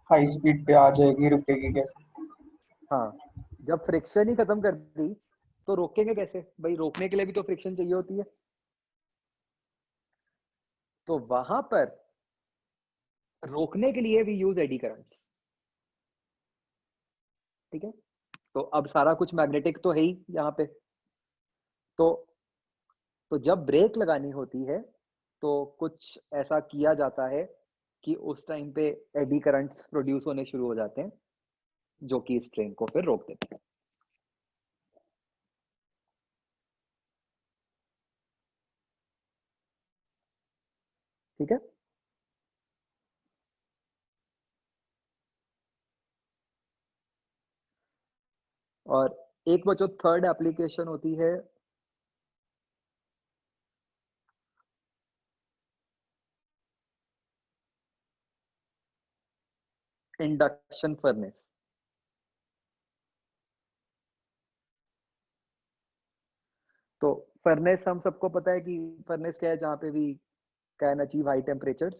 Speaker 2: हाई स्पीड पे आ जाएगी, रुकेगी कैसे?
Speaker 1: हाँ, जब फ्रिक्शन ही खत्म कर दी तो रोकेंगे कैसे भाई? रोकने के लिए भी तो फ्रिक्शन चाहिए होती है। तो वहां पर रोकने के लिए वी यूज एडी करंट्स। ठीक है, तो अब सारा कुछ मैग्नेटिक तो है ही यहाँ पे। तो तो जब ब्रेक लगानी होती है तो कुछ ऐसा किया जाता है कि उस टाइम पे एडी करंट्स प्रोड्यूस होने शुरू हो जाते हैं, जो कि इस ट्रेन को फिर रोक देते हैं। ठीक है, और एक बच्चों थर्ड एप्लीकेशन होती है इंडक्शन फर्नेस। तो फर्नेस हम सबको पता है कि फर्नेस क्या है, जहाँ पे भी कैन अचीव हाई टेम्परेचर्स।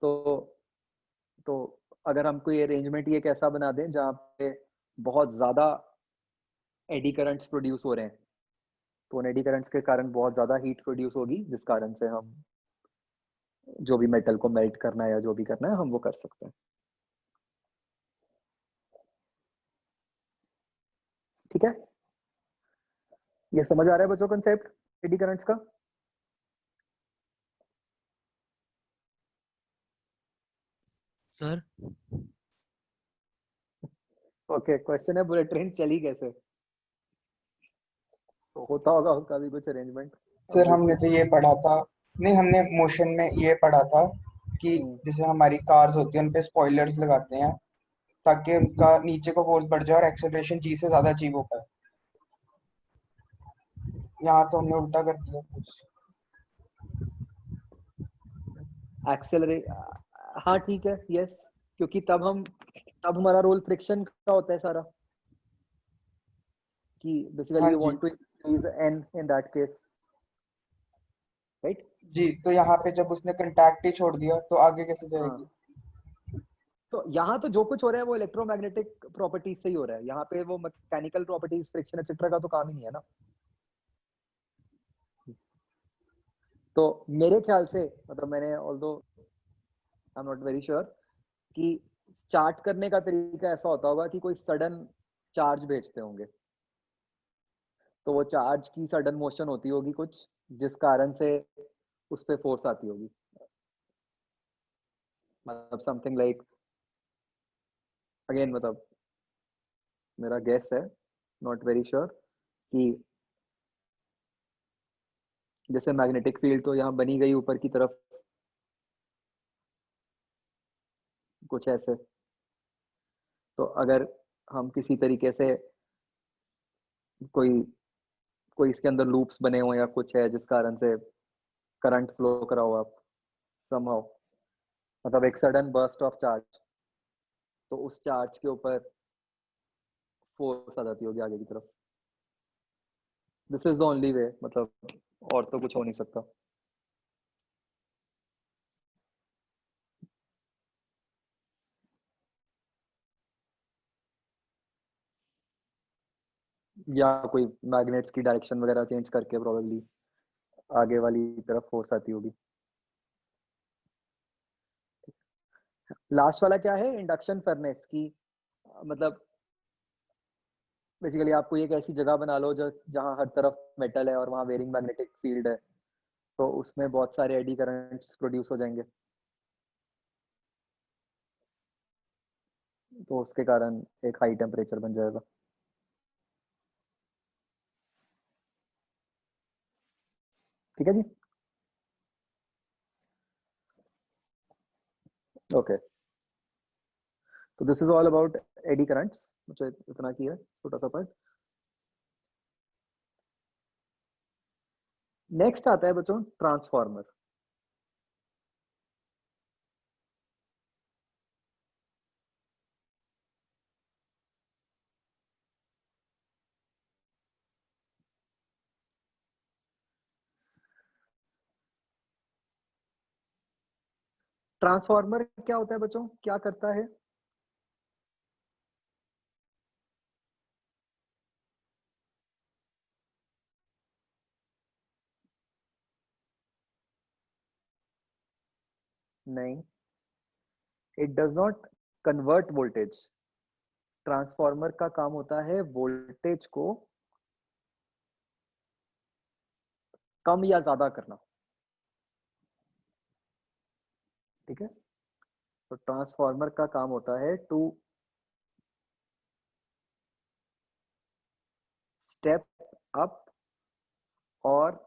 Speaker 1: तो तो अगर हम कोई अरेंजमेंट ये कैसा बना दें जहाँ पे बहुत ज्यादा एडी करंट्स प्रोड्यूस हो रहे हैं, तो उन एडी करंट्स के कारण बहुत ज्यादा हीट प्रोड्यूस होगी, जिस कारण से हम जो भी मेटल को मेल्ट करना है या जो भी करना है हम वो कर सकते हैं। ठीक है, ये समझ आ रहा है बच्चों कंसेप्ट एडी करंट्स का?
Speaker 3: सर
Speaker 1: ओके, क्वेश्चन है बुलेट ट्रेन चली कैसे? तो होता होगा उसका भी कुछ अरेंजमेंट
Speaker 2: सर हमने
Speaker 1: ऑब्वियसली।
Speaker 2: तो ये पढ़ा था, नहीं हमने मोशन में ये पढ़ा था कि जैसे हमारी कार्स होती है उन पे स्पॉयलर्स लगाते हैं ताकि उनका नीचे को फोर्स बढ़ जाए और एक्सेलरेशन जी से ज्यादा अचीव हो पाए। यहाँ तो हमने उल्टा कर दिया कुछ।
Speaker 1: एक्सेलरेट, हाँ ठीक है, यस, क्योंकि तब हमारा रोल फ्रिक्शन का होता है सारा, कि बेसिकली
Speaker 2: हाँ
Speaker 1: वी
Speaker 2: जी।
Speaker 1: Want to increase n in that case, right?
Speaker 2: जी, तो यहाँ पे जब उसने कंटैक्ट ही छोड़ दिया तो आगे कैसे
Speaker 1: हाँ,
Speaker 2: जाएगी?
Speaker 1: तो यहाँ तो जो कुछ हो रहा है वो इलेक्ट्रोमैग्नेटिक प्रॉपर्टीज से ही हो रहा है, यहाँ पे वो मैकेनिकल प्रॉपर्टीज फ्रिक्शन एक्सेट्रा का तो काम ही नहीं है ना। तो मेरे ख्याल से, मतलब मैंने although I am not very sure, कि स्टार्ट करने का तरीका ऐसा होता होगा कि कोई सडन चार्ज भेजते होंगे, तो वो चार्ज की सडन मोशन होती होगी कुछ, जिस कारण से उस पे फोर्स आती होगी, मतलब समथिंग लाइक, अगेन मतलब मेरा गेस है, नॉट वेरी श्योर, कि जैसे मैग्नेटिक फील्ड तो यहाँ बनी गई ऊपर की तरफ कुछ ऐसे, तो अगर हम किसी तरीके से कोई कोई इसके अंदर लूप्स बने हुए या कुछ है जिस कारण से करंट फ्लो कराओ आप समहाउ, मतलब एक सडन बर्स्ट ऑफ चार्ज, तो उस चार्ज के ऊपर फोर्स आ जाती होगी आगे की तरफ। This is the only way, मतलब और तो कुछ हो नहीं सकता। या कोई मैग्नेट्स की डायरेक्शन वगैरह चेंज करके प्रोबेबली आगे वाली तरफ फोर्स आती होगी। लास्ट वाला क्या है, इंडक्शन फर्नेस की, मतलब बेसिकली आपको एक ऐसी जगह बना लो जो जहाँ हर तरफ मेटल है और वहाँ वेरिंग मैग्नेटिक फील्ड है, तो उसमें बहुत सारे एडी करंट्स प्रोड्यूस हो जाएंगे, तो उसके कारण एक हाई टेम्परेचर बन जाएगा। ठीक है जी, ओके। तो this is all about eddy currents, मुझे इतना किया छोटा सा पार्ट। नेक्स्ट आता है बच्चों ट्रांसफार्मर। ट्रांसफार्मर क्या होता है बच्चों, क्या करता है? नहीं, it does not convert voltage. Transformer का काम होता है वोल्टेज को कम या ज्यादा करना। ठीक है, तो ट्रांसफार्मर का काम होता है टू स्टेप अप और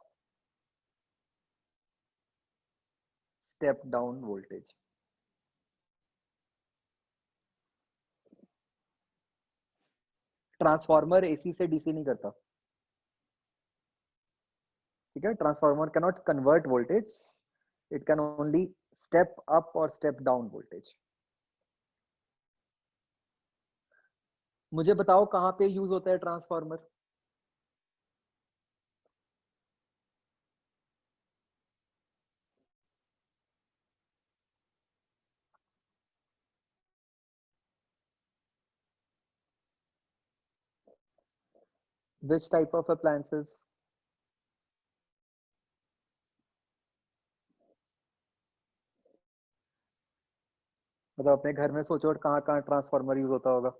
Speaker 1: step down voltage. Transformer AC से डीसी नहीं करता। ठीक है, transformer can not convert voltage, it can only step up और स्टेप डाउन वोल्टेज। मुझे बताओ कहां पे यूज होता है transformer? Which type of appliances? मतलब अपने घर में सोचो कहाँ कहाँ ट्रांसफार्मर यूज होता होगा।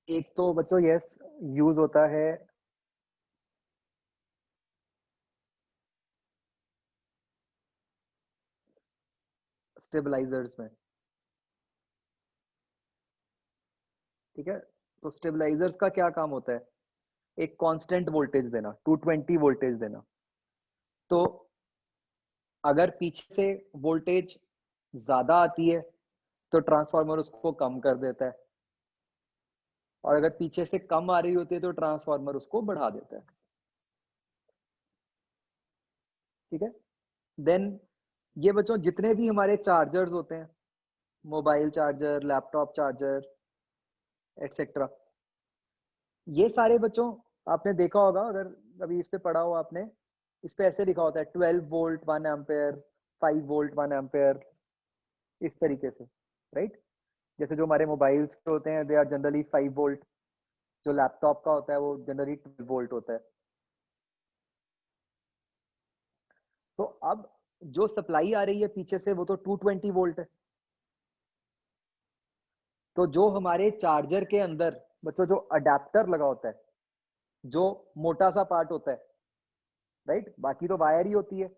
Speaker 1: एक तो बच्चों यस यूज होता है स्टेबलाइजर्स में। ठीक है, तो स्टेबलाइजर्स का क्या काम होता है? एक कांस्टेंट वोल्टेज देना, 220 वोल्टेज देना। तो अगर पीछे से वोल्टेज ज्यादा आती है तो ट्रांसफार्मर उसको कम कर देता है, और अगर पीछे से कम आ रही होती है तो ट्रांसफार्मर उसको बढ़ा देता है। ठीक है, देन ये बच्चों जितने भी हमारे चार्जर्स होते हैं, mobile charger, laptop charger, etcetera, ये सारे बच्चों आपने देखा होगा, अगर अभी इस पे पढ़ा हो आपने, इस पे ऐसे लिखा होता है 12 वोल्ट 1 एम्पेयर, 5 वोल्ट 1 एम्पेयर, इस तरीके से, राइट? जैसे जो हमारे मोबाइल्स के होते हैं दे आर जनरली 5 वोल्ट, जो लैपटॉप का होता है वो जनरली 12 वोल्ट होता है। तो अब जो सप्लाई आ रही है पीछे से वो तो 220 वोल्ट है। तो जो हमारे चार्जर के अंदर बच्चों जो अडेप्टर लगा होता है, जो मोटा सा पार्ट होता है, राइट, बाकी तो वायर ही होती है,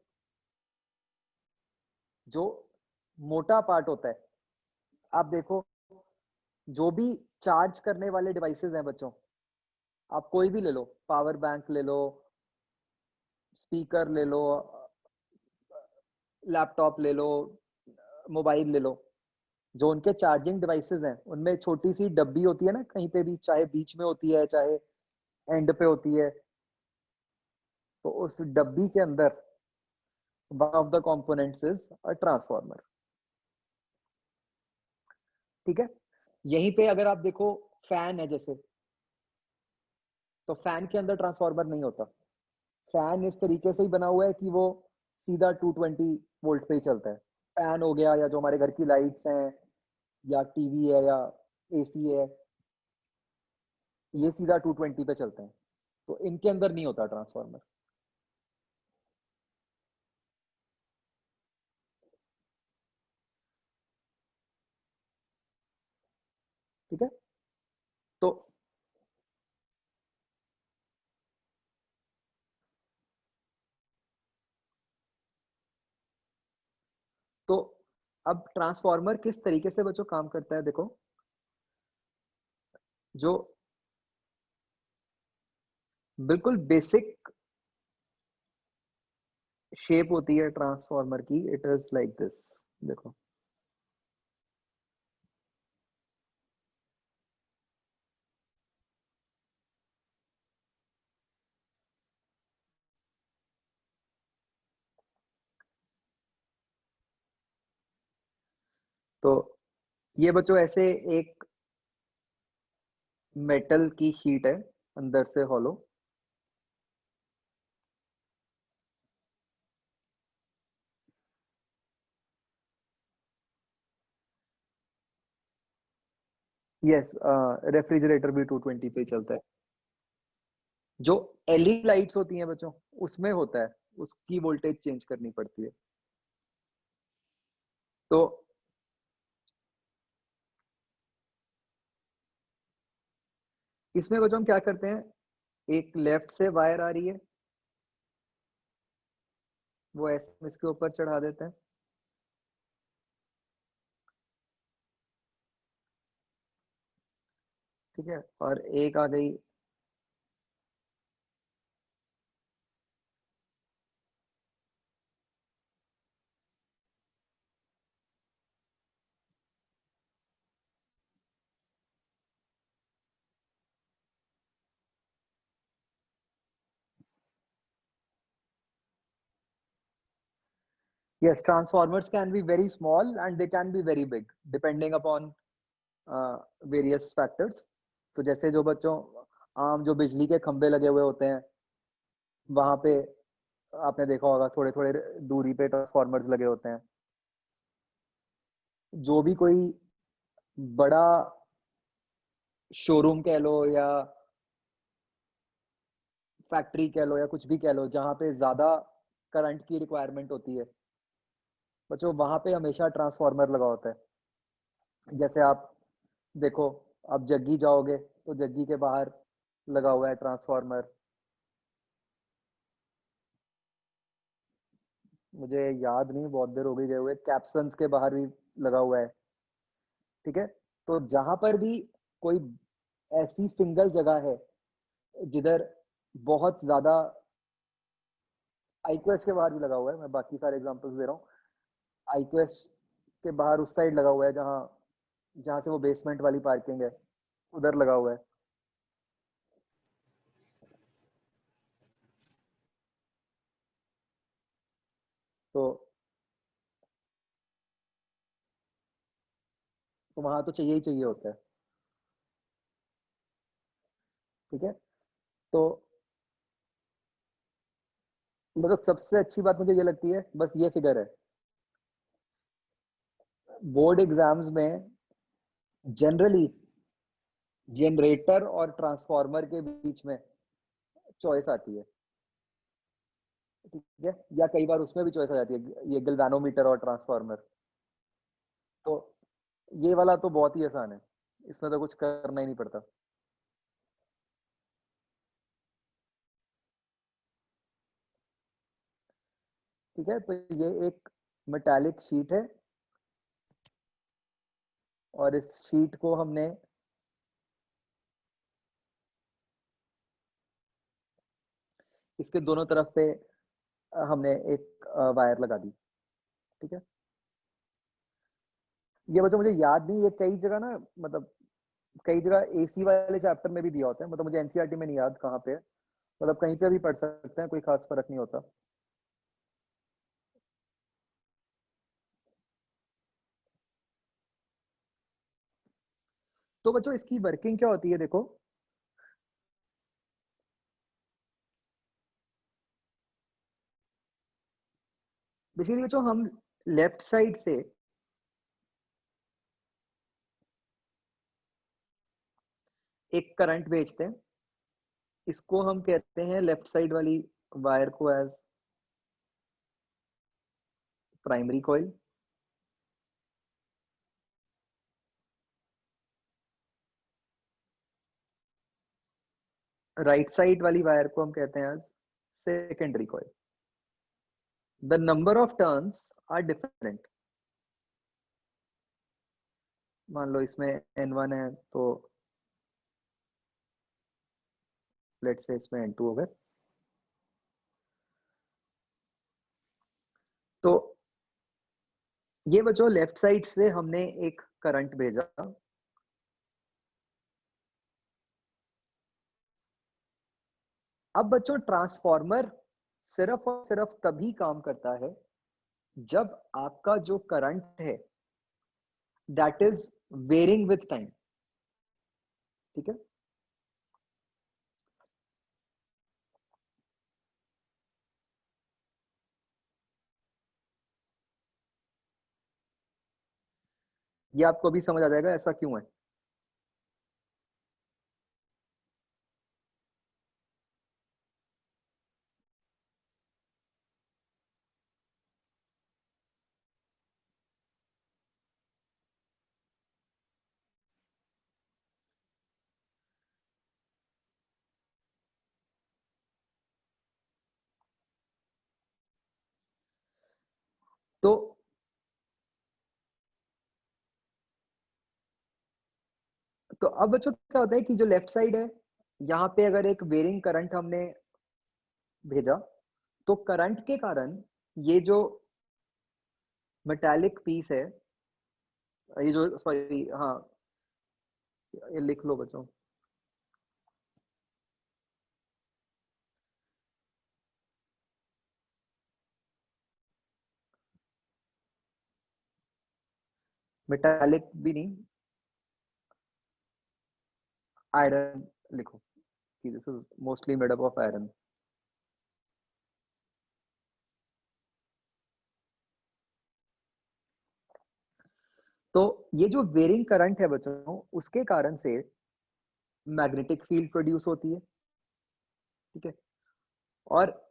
Speaker 1: जो मोटा पार्ट होता है, आप देखो जो भी चार्ज करने वाले डिवाइसेस हैं बच्चों, आप कोई भी ले लो, पावर बैंक ले लो, स्पीकर ले लो, लैपटॉप ले लो, मोबाइल ले लो, जो उनके चार्जिंग डिवाइसेस हैं उनमें छोटी सी डब्बी होती है ना, कहीं पे भी, चाहे बीच में होती है चाहे एंड पे होती है, तो उस डब्बी के अंदर one of the components is a transformer. ठीक है, यहीं पे अगर आप देखो फैन है जैसे, तो फैन के अंदर ट्रांसफार्मर नहीं होता। फैन इस तरीके से ही बना हुआ है कि वो सीधा 220 वोल्ट पे ही चलता है। फैन हो गया, या जो हमारे घर की लाइट्स हैं, या टीवी है, या एसी है, ये सीधा 220 पे चलते हैं, तो इनके अंदर नहीं होता ट्रांसफार्मर। ठीक है, तो तो अब ट्रांसफार्मर किस तरीके से बच्चों काम करता है, देखो जो बिल्कुल बेसिक शेप होती है ट्रांसफार्मर की, इट इज लाइक दिस, देखो तो ये बच्चों ऐसे एक मेटल की शीट है अंदर से हॉलो, यस रेफ्रिजरेटर भी 220 पे चलता है। जो एलईडी लाइट्स होती हैं बच्चों उसमें होता है, उसकी वोल्टेज चेंज करनी पड़ती है। तो इसमें बच्चों हम क्या करते हैं, एक लेफ्ट से वायर आ रही है, वो ऐसे इसके ऊपर चढ़ा देते हैं, ठीक है, और एक आ गई yes, transformers can be very small and they can be very big depending upon various factors। तो जैसे जो बच्चों आम जो बिजली के खंभे लगे हुए होते हैं वहां पे आपने देखा होगा थोड़े थोड़े दूरी पे ट्रांसफार्मर्स लगे होते हैं। जो भी कोई बड़ा शोरूम कह लो या फैक्ट्री कह लो या कुछ भी कह लो जहाँ पे ज्यादा करंट की रिक्वायरमेंट होती है बच्चों, वहां पे हमेशा ट्रांसफार्मर लगा होता है। जैसे आप देखो, आप जग्गी जाओगे तो जग्गी के बाहर लगा हुआ है ट्रांसफार्मर, मुझे याद नहीं, बहुत देर हो गई गए हुए, कैप्सन्स के बाहर भी लगा हुआ है, ठीक है। तो जहां पर भी कोई ऐसी सिंगल जगह है जिधर बहुत ज्यादा, आईक्वेस्ट के बाहर भी लगा हुआ है, मैं बाकी सारे एग्जांपल्स दे रहा हूँ, आईक्वेस्ट के बाहर उस साइड लगा हुआ है जहाँ जहाँ से वो बेसमेंट वाली पार्किंग है उधर लगा हुआ है। तो वहां तो चाहिए ही चाहिए होता है, ठीक है। तो मतलब सबसे अच्छी बात मुझे ये लगती है बस ये फिगर है, बोर्ड एग्जाम्स में जनरली जनरेटर और ट्रांसफार्मर के बीच में चॉइस आती है, ठीक है, या कई बार उसमें भी चॉइस आ जाती है, ये गैल्वेनोमीटर और ट्रांसफार्मर। तो ये वाला तो बहुत ही आसान है, इसमें तो कुछ करना ही नहीं पड़ता। ठीक है, तो ये एक मेटालिक शीट है और इस शीट को हमने इसके दोनों तरफ पे हमने एक वायर लगा दी, ठीक है। ये बच्चों मुझे याद नहीं, ये कई जगह ना, मतलब कई जगह एसी वाले चैप्टर में भी दिया होता है, मतलब मुझे एनसीईआरटी में नहीं याद कहाँ पे है, मतलब कहीं पे भी पढ़ सकते हैं, कोई खास फर्क नहीं होता। तो बच्चों इसकी वर्किंग क्या होती है, देखो बेसिकली बच्चों हम लेफ्ट साइड से एक करंट भेजते हैं, इसको हम कहते हैं लेफ्ट साइड वाली वायर को as primary coil, right side वाली वायर को हम कहते हैं as secondary coil. The number of turns are different, मान लो इसमें N1 है तो लेट्स से इसमें N2 हो गए। तो ये बच्चों लेफ्ट साइड से हमने एक करंट भेजा, अब बच्चों ट्रांसफॉर्मर सिर्फ और सिर्फ तभी काम करता है जब आपका जो करंट है that is varying with time. ठीक है, ये आपको अभी समझ आ जाएगा ऐसा क्यों है। तो अब बच्चों क्या होता है कि जो लेफ्ट साइड है यहाँ पे अगर एक वेरिंग करंट हमने भेजा तो करंट के कारण ये जो मेटालिक पीस है, ये जो सॉरी हाँ ये लिख लो बच्चों, मेटालिक भी नहीं, आयरन लिखो कि this is mostly made up of iron. तो ये जो वेरिंग करंट है बच्चों उसके कारण से मैग्नेटिक फील्ड प्रोड्यूस होती है। ठीक है, और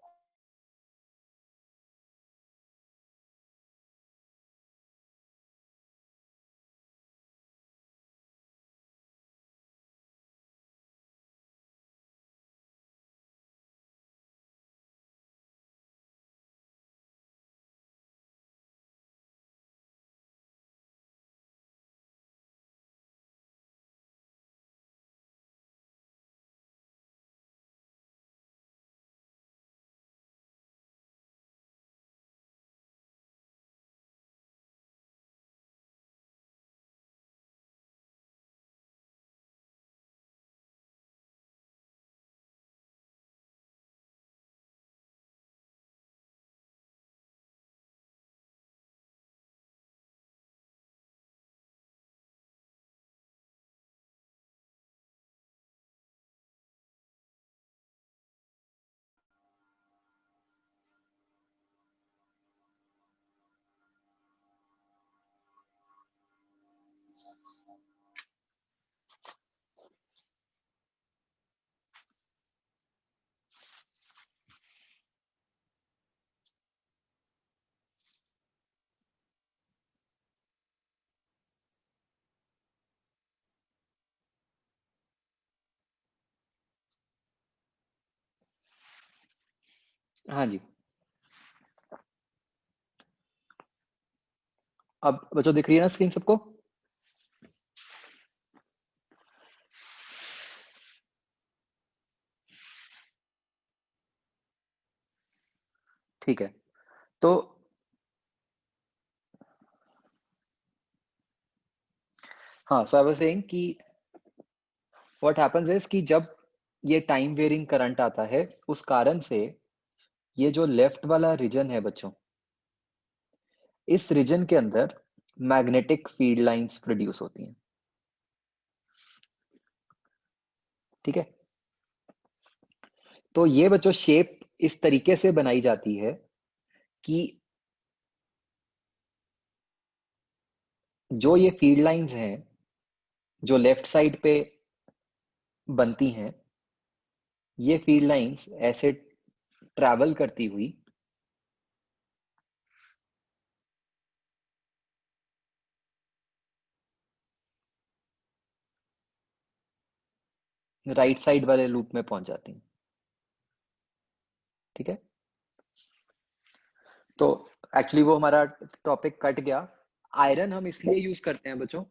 Speaker 1: हाँ जी, अब बच्चों दिख रही है ना स्क्रीन सबको? ठीक है, तो हाँ सो आई वाज सेइंग कि व्हाट हैपेंस इज कि जब ये टाइम वेरिंग करंट आता है उस कारण से ये जो लेफ्ट वाला रीजन है बच्चों, इस रीजन के अंदर मैग्नेटिक फील्ड लाइंस प्रोड्यूस होती हैं। ठीक है, तो ये बच्चों शेप इस तरीके से बनाई जाती है कि जो ये फील्ड लाइंस हैं जो लेफ्ट साइड पे बनती हैं, ये फील्ड लाइंस ऐसे ट्रैवल करती हुई राइट साइड वाले लूप में पहुंच जाती हैं। ठीक है, तो एक्चुअली वो हमारा टॉपिक कट गया। आयरन हम इसलिए यूज करते हैं बच्चों,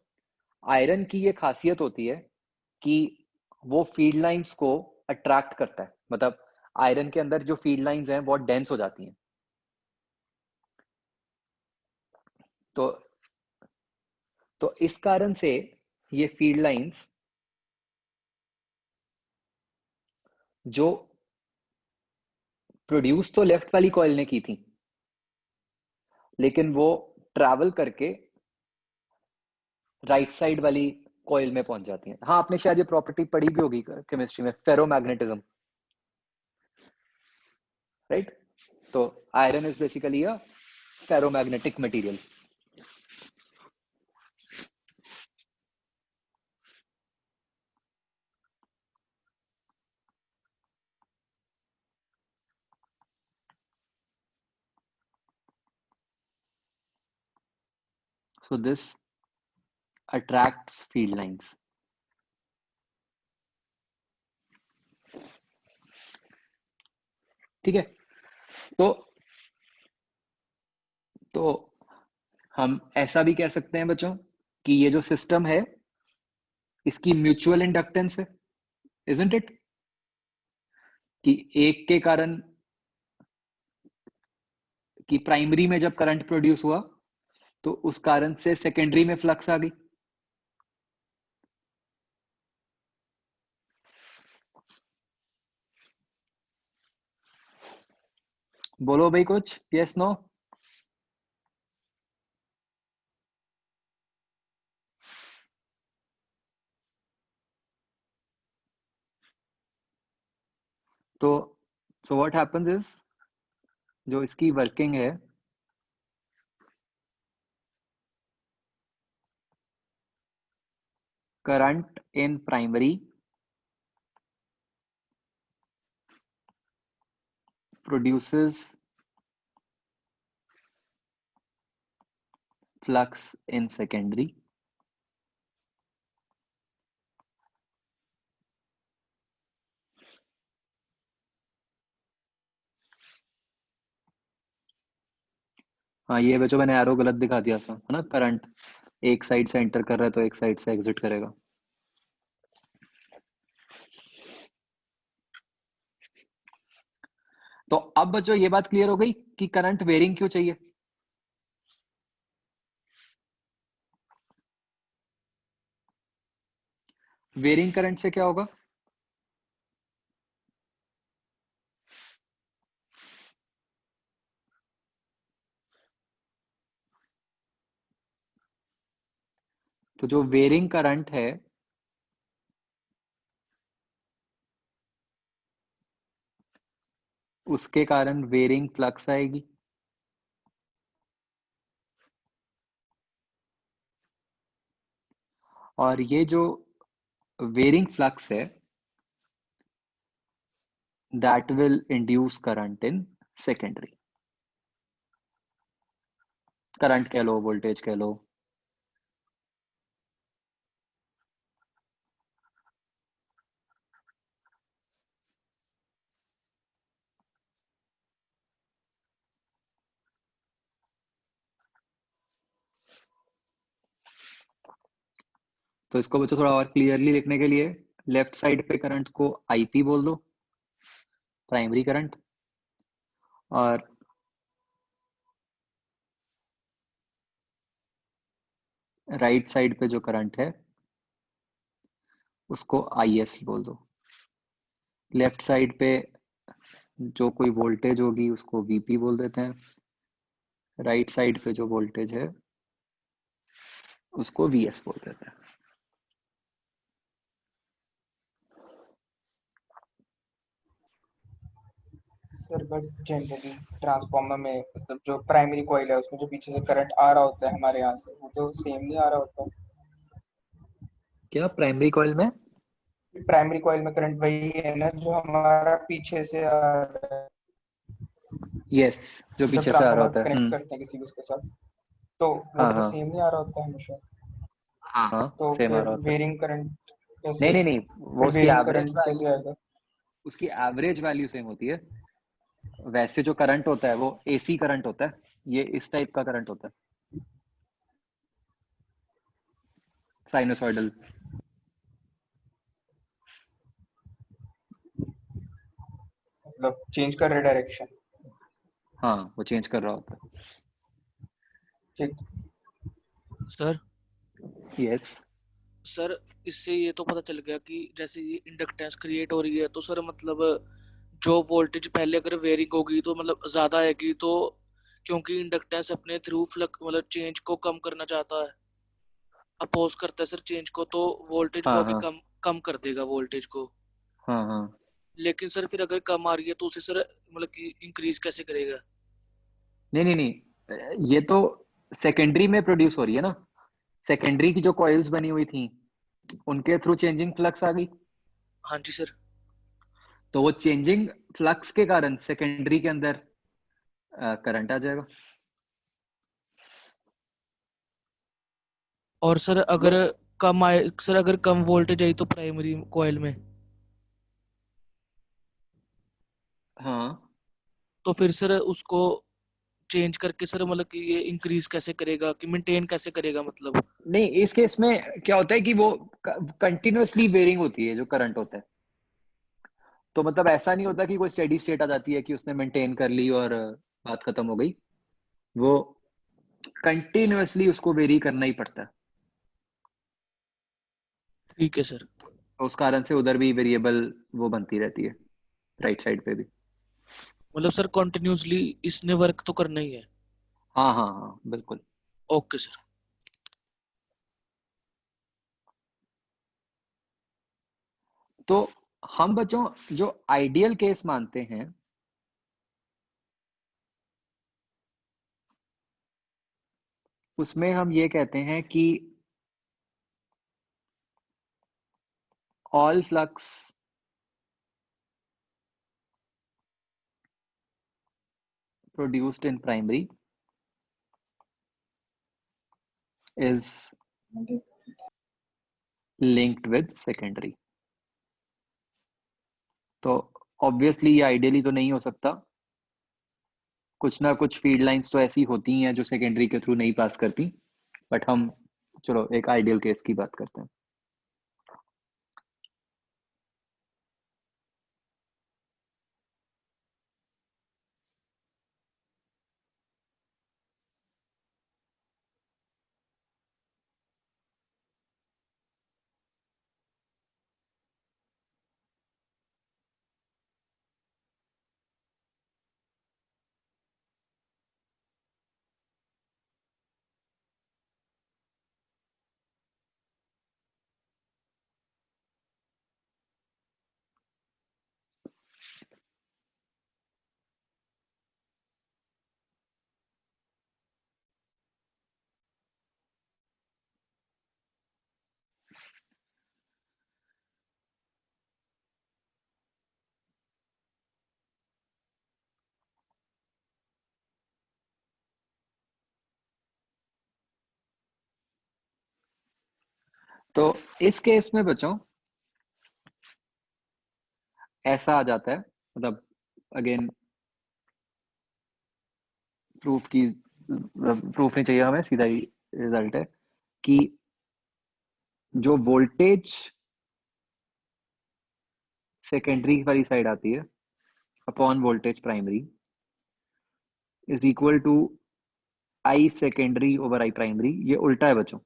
Speaker 1: आयरन की ये खासियत होती है कि वो फील्ड लाइंस को अट्रैक्ट करता है, मतलब आयरन के अंदर जो फील्ड लाइंस हैं बहुत डेंस हो जाती हैं। तो इस कारण से ये फील्ड लाइंस जो प्रोड्यूस तो लेफ्ट वाली कॉइल ने की थी, लेकिन वो ट्रैवल करके राइट साइड वाली कॉइल में पहुंच जाती हैं। हाँ, आपने शायद ये प्रॉपर्टी पढ़ी भी होगी केमिस्ट्री में, फेरोमैग्नेटिज्म, राइट? तो iron is basically a ferromagnetic material. So this attracts field lines. ठीक है, तो हम ऐसा भी कह सकते हैं बच्चों कि ये जो सिस्टम है इसकी म्यूचुअल इंडक्टेंस है, इजंट इट? कि एक के कारण, कि प्राइमरी में जब करंट प्रोड्यूस हुआ तो उस कारण से सेकेंडरी में फ्लक्स आ गई। बोलो भाई कुछ, यस नो? तो सो व्हाट हैपेंस इज, जो इसकी वर्किंग है, current in primary produces flux in secondary हाँ, ये बच्चों मैंने एरो गलत दिखा दिया था, है ना? करंट एक साइड से एंटर कर रहा है तो एक साइड से एग्जिट करेगा। तो अब बच्चों ये बात क्लियर हो गई कि करंट वेरिंग क्यों चाहिए। वेरिंग करंट से क्या होगा? तो जो वेरिंग करंट है उसके कारण वेरिंग फ्लक्स आएगी, और ये जो वेरिंग फ्लक्स है that will induce current in secondary. Current कह लो, वोल्टेज कह लो। तो इसको बच्चों थोड़ा और क्लियरली लिखने के लिए लेफ्ट साइड पे करंट को आईपी बोल दो, प्राइमरी करंट, और राइट साइड पे जो करंट है उसको IS बोल दो। लेफ्ट साइड पे जो कोई वोल्टेज होगी उसको VP बोल देते हैं, राइट साइड पे जो वोल्टेज है उसको VS बोल देते हैं।
Speaker 2: सर बट जनरली ट्रांसफार्मर में मतलब जो प्राइमरी कॉइल है उसमें जो पीछे से करंट आ रहा होता है हमारे यहाँ से, वो तो सेम नहीं आ रहा होता।
Speaker 1: क्या प्राइमरी कॉइल में?
Speaker 2: प्राइमरी कॉइल में करंट वही है ना जो हमारा पीछे से आ रहा है,
Speaker 1: यस, जो
Speaker 2: जब
Speaker 1: पीछे से आ रहा
Speaker 2: ट्रांसफार्मर
Speaker 1: होता है।
Speaker 2: कनेक्ट करते हैं किसी भी उसके साथ, तो वो
Speaker 1: हाँ
Speaker 2: तो
Speaker 1: हाँ
Speaker 2: सेम नहीं आ रहा होता है हमेशा।
Speaker 1: हाँ हाँ,
Speaker 2: तो
Speaker 1: सेम आ
Speaker 2: फिर
Speaker 1: रहा होता है।
Speaker 2: वेरिंग करंट
Speaker 1: नहीं
Speaker 2: कैसे,
Speaker 1: नहीं नहीं, वो
Speaker 2: फिर
Speaker 1: उसकी
Speaker 2: वेरिंग
Speaker 1: एवरेज
Speaker 2: करंट कैसे
Speaker 1: वैल्यू,
Speaker 2: आएगा?
Speaker 1: उसकी एवरेज वैल्यू सेम होती है। वैसे जो करंट होता है वो AC करंट होता है, ये इस टाइप का करंट होता है। साइनोसॉइडल।
Speaker 2: मतलब चेंज कर रहे डायरेक्शन।
Speaker 1: हाँ, वो चेंज कर रहा होता
Speaker 2: ठीक।
Speaker 3: सर
Speaker 1: है। यस।
Speaker 3: सर इससे ये तो पता चल गया कि जैसे ये इंडक्टेंस क्रिएट हो रही है तो सर मतलब जो वोल्टेज पहले अगर वेरिंग होगी तो मतलब ज्यादा आएगी, तो क्योंकि इंडक्टेंस अपने थ्रू फ्लक्स मतलब चेंज को कम करना चाहता है, अपोज करता है सर चेंज को, तो वोल्टेज वो
Speaker 1: हाँ
Speaker 3: भी
Speaker 1: हाँ
Speaker 3: कम कम कर देगा वोल्टेज को।
Speaker 1: हाँ हाँ।
Speaker 3: लेकिन सर फिर अगर कम आ रही है तो उसे सर मतलब कि इंक्रीज कैसे करेगा?
Speaker 1: नहीं नहीं नहीं, ये तो सेकेंडरी में प्रोड्यूस हो रही है ना। सेकेंडरी की जो कॉइल्स बनी हुई थी उनके थ्रू चेंजिंग फ्लक्स आ गई,
Speaker 3: हाँ जी सर।
Speaker 1: तो वो चेंजिंग फ्लक्स के कारण सेकेंडरी के अंदर करंट आ जाएगा।
Speaker 3: और सर
Speaker 1: वो
Speaker 3: अगर कम आए, सर अगर कम वोल्टेज आई तो प्राइमरी कॉइल में,
Speaker 1: हाँ।
Speaker 3: तो फिर सर उसको चेंज करके सर मतलब कि ये इंक्रीज कैसे करेगा कि मेंटेन कैसे करेगा मतलब?
Speaker 1: नहीं, इस केस में क्या होता है कि वो कंटिन्यूअसली वेरिंग होती है जो करंट होता है। तो मतलब ऐसा नहीं होता कि कोई स्टेडी स्टेट आ जाती है कि उसने मेंटेन कर ली और बात खत्म हो गई। वो कंटिन्यूअसली उसको वेरी करना ही पड़ता है।
Speaker 3: ठीक है सर।
Speaker 1: तो उस कारण से उधर भी वेरिएबल वो बनती रहती है, राइट साइड पे भी।
Speaker 3: मतलब सर कंटिन्यूसली इसने वर्क तो करना ही है।
Speaker 1: हाँ हाँ हाँ, बिल्कुल।
Speaker 3: Okay sir.
Speaker 1: तो हम बच्चों जो आइडियल केस मानते हैं उसमें हम ये कहते हैं कि all flux produced in primary is linked with secondary। तो ऑब्वियसली ये आइडियली तो नहीं हो सकता, कुछ ना कुछ फीड लाइंस तो ऐसी होती हैं जो सेकेंडरी के थ्रू नहीं पास करती, बट हम चलो एक आइडियल केस की बात करते हैं। तो इस केस में बच्चों ऐसा आ जाता है, मतलब अगेन प्रूफ की प्रूफ नहीं चाहिए हमें, सीधा ही रिजल्ट है कि जो वोल्टेज सेकेंडरी वाली साइड आती है upon voltage primary is equal to I secondary over I primary. ये उल्टा है बच्चों,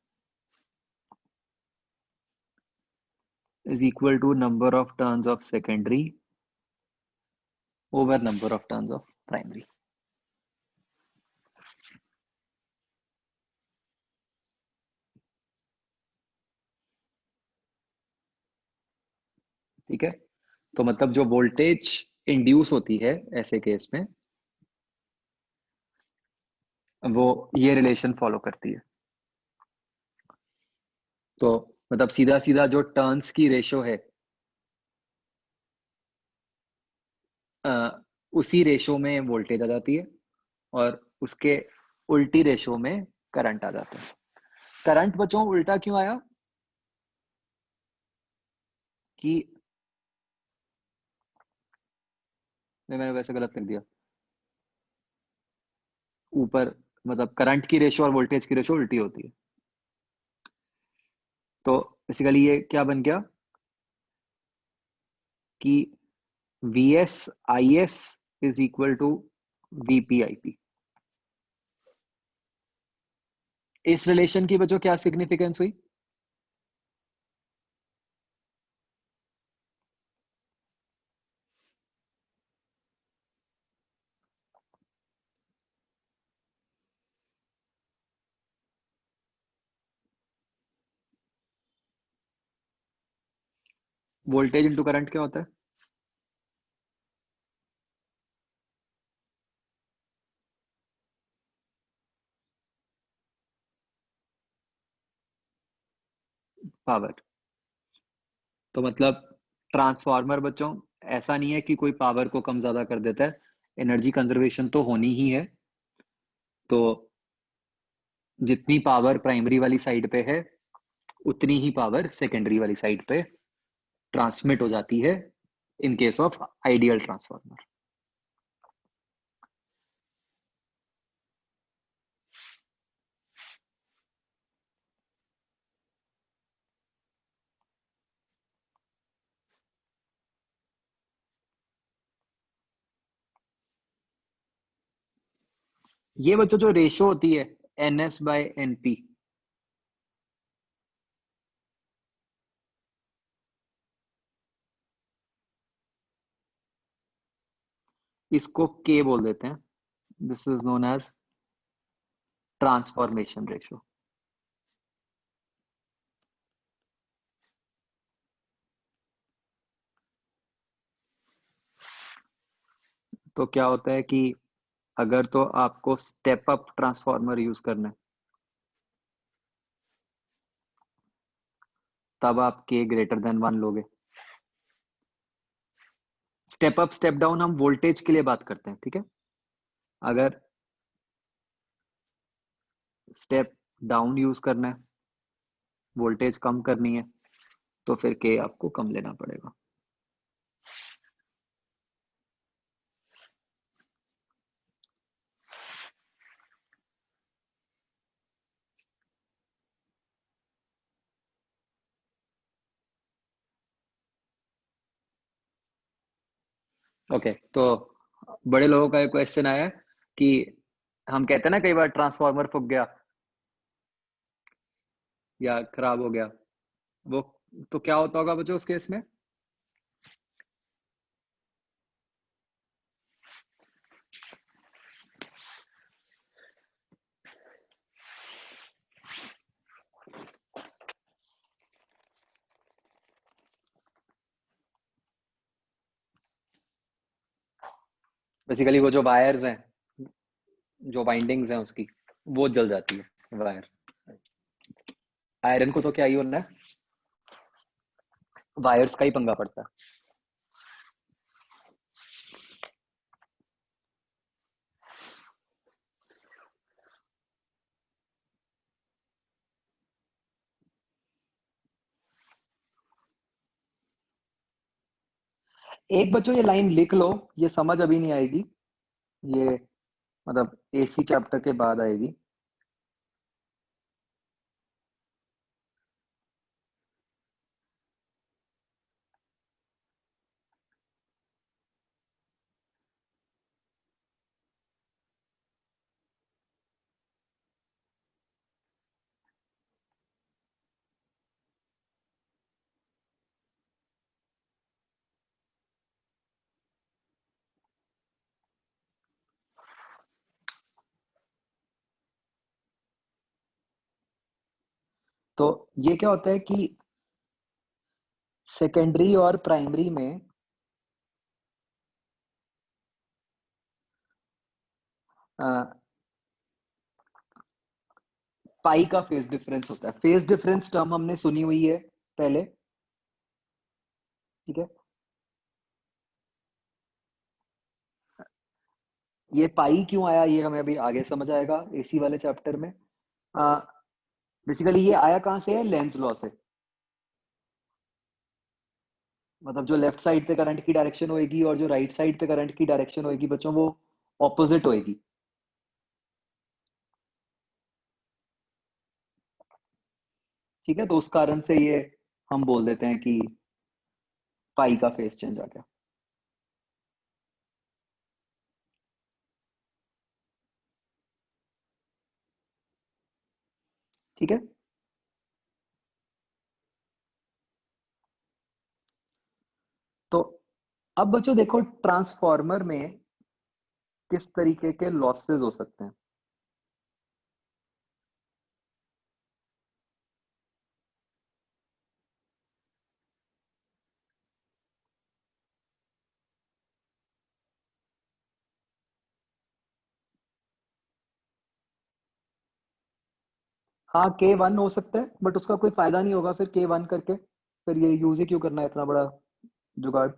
Speaker 1: is equal to number of turns of secondary over number of turns of primary। ठीक है, तो मतलब जो वोल्टेज इंड्यूस होती है ऐसे केस में वो ये रिलेशन फॉलो करती है। तो मतलब सीधा सीधा जो टर्न्स की रेशो है उसी रेशो में वोल्टेज आ जाती है और उसके उल्टी रेशो में करंट आ जाता है। करंट बच्चों उल्टा क्यों आया कि नहीं, मैंने वैसे गलत लिख दिया ऊपर, मतलब करंट की रेशो और वोल्टेज की रेशो उल्टी होती है। तो बेसिकली ये क्या बन गया कि VS IS is equal to VP IP। इस रिलेशन की बच्चों क्या सिग्निफिकेंस हुई? वोल्टेज इंटू करंट क्या होता है? पावर। तो मतलब ट्रांसफार्मर बच्चों ऐसा नहीं है कि कोई पावर को कम ज्यादा कर देता है, एनर्जी कंजर्वेशन तो होनी ही है। तो जितनी पावर प्राइमरी वाली साइड पे है उतनी ही पावर सेकेंडरी वाली साइड पे ट्रांसमिट हो जाती है in case of ideal transformer. ये बच्चों जो रेशो होती है NS/NP, इसको K बोल देते हैं। This is known as transformation ratio. तो क्या होता है कि अगर तो आपको स्टेप अप ट्रांसफार्मर यूज करना है तब आप K ग्रेटर देन 1 लोगे। स्टेप अप स्टेप डाउन हम वोल्टेज के लिए बात करते हैं, ठीक है। अगर स्टेप डाउन यूज करना है, वोल्टेज कम करनी है, तो फिर K आपको कम लेना पड़ेगा। ओके तो बड़े लोगों का एक क्वेश्चन आया है कि हम कहते हैं ना कई बार ट्रांसफार्मर फूक गया या खराब हो गया, वो तो क्या होता होगा बच्चों उस केस में? बेसिकली वो जो वायर्स हैं, जो वाइंडिंग्स हैं उसकी, वो जल जाती है वायर। आयरन को तो क्या ही होना है, वायर्स का ही पंगा पड़ता है। एक बच्चों ये लाइन लिख लो, ये समझ अभी नहीं आएगी, ये मतलब AC चैप्टर के बाद आएगी। तो ये क्या होता है कि सेकेंडरी और प्राइमरी में पाई का फेज डिफरेंस होता है। फेज डिफरेंस टर्म हमने सुनी हुई है पहले, ठीक है। ये पाई क्यों आया ये हमें अभी आगे समझ आएगा AC वाले चैप्टर में। बेसिकली ये आया कहां से है? लेंज लॉ से। मतलब जो लेफ्ट साइड पे करंट की डायरेक्शन होएगी और जो राइट साइड पे करंट की डायरेक्शन होएगी बच्चों, वो ऑपोजिट होएगी। ठीक है, तो उस कारण से ये हम बोल देते हैं कि पाई का फेस चेंज आ गया। ठीक है, तो अब बच्चों देखो ट्रांसफॉर्मर में किस तरीके के लॉसेस हो सकते हैं। हाँ K1 हो सकता है, बट उसका कोई फायदा नहीं होगा फिर K1 करके, फिर ये यूज ही क्यों करना है इतना बड़ा जुगाड़।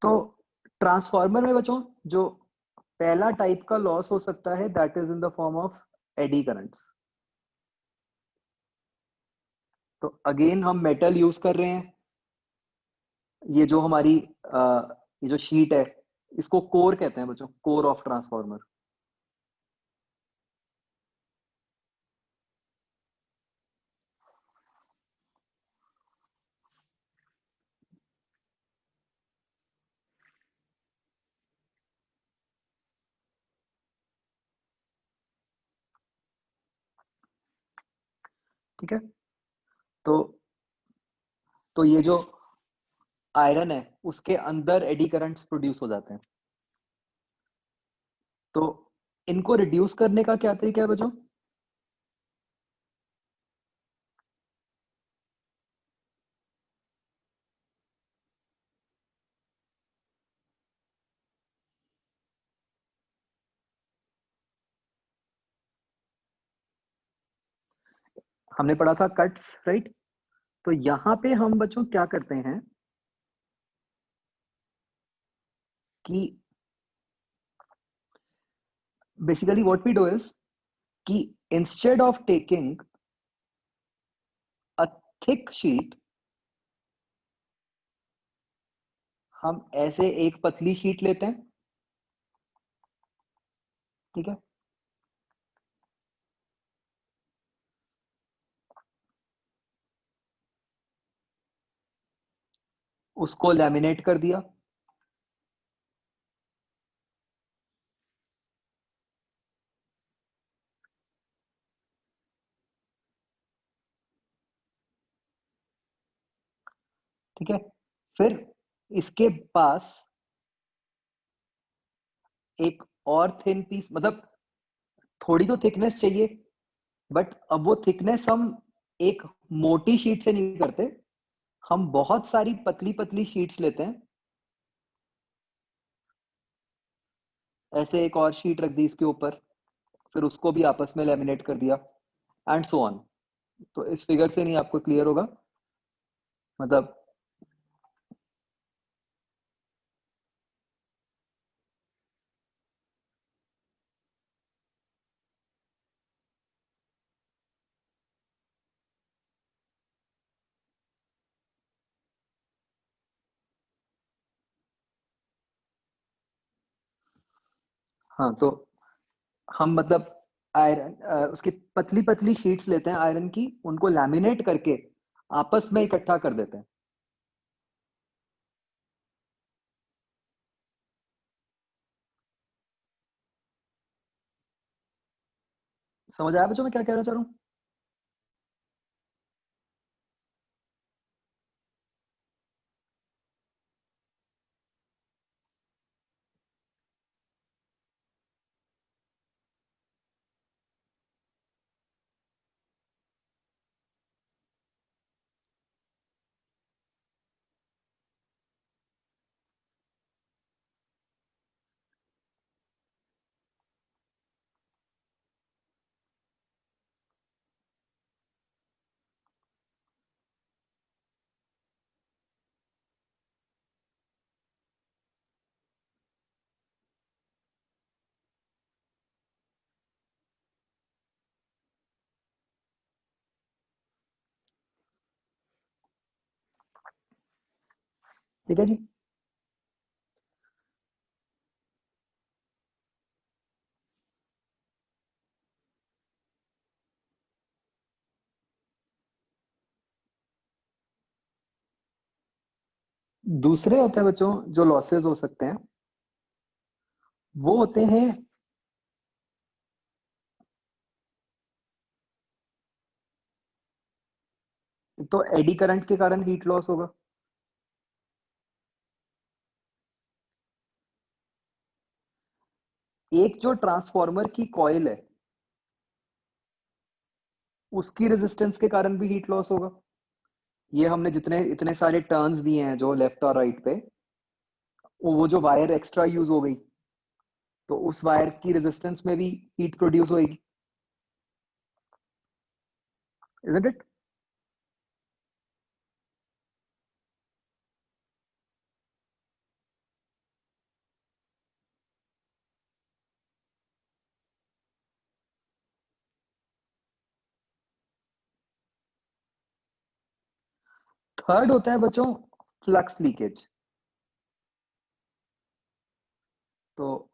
Speaker 1: तो ट्रांसफार्मर में बच्चों जो पहला टाइप का लॉस हो सकता है that is in the form of eddy currents. तो अगेन हम मेटल यूज कर रहे हैं, ये जो हमारी ये जो शीट है इसको कोर कहते हैं बच्चों, कोर ऑफ ट्रांसफार्मर। ठीक है, तो ये जो आयरन है उसके अंदर एडी करंट्स प्रोड्यूस हो जाते हैं। तो इनको रिड्यूस करने का क्या तरीका है बच्चों। हमने पढ़ा था कट्स, राइट। तो यहां पे हम बच्चों क्या करते हैं कि basically what we do is कि instead of taking a thick sheet, हम ऐसे एक पतली शीट लेते हैं। ठीक है, उसको लैमिनेट कर दिया। ठीक है, फिर इसके पास एक और थिन पीस, मतलब थोड़ी तो थिकनेस चाहिए, बट अब वो थिकनेस हम एक मोटी शीट से नहीं करते, हम बहुत सारी पतली पतली शीट्स लेते हैं। ऐसे एक और शीट रख दी इसके ऊपर, फिर उसको भी आपस में लेमिनेट कर दिया, एंड सो ऑन। तो इस फिगर से नहीं आपको क्लियर होगा, मतलब हाँ, तो हम मतलब आयरन उसकी पतली पतली शीट्स लेते हैं आयरन की, उनको लैमिनेट करके आपस में इकट्ठा कर देते हैं। समझ आया बच्चों मैं क्या कहना चाह रहा हूँ। ठीक है जी। दूसरे होते हैं बच्चों जो लॉसेस हो सकते हैं, वो होते हैं तो एडी करंट के कारण हीट लॉस होगा। एक जो ट्रांसफार्मर की कॉइल है उसकी रेजिस्टेंस के कारण भी हीट लॉस होगा। ये हमने जितने इतने सारे टर्न्स दिए हैं जो लेफ्ट और राइट पे, वो जो वायर एक्स्ट्रा यूज हो गई तो उस वायर की रेजिस्टेंस में भी हीट प्रोड्यूस होगी, इजंट इट? थर्ड होता है बच्चों फ्लक्स लीकेज। तो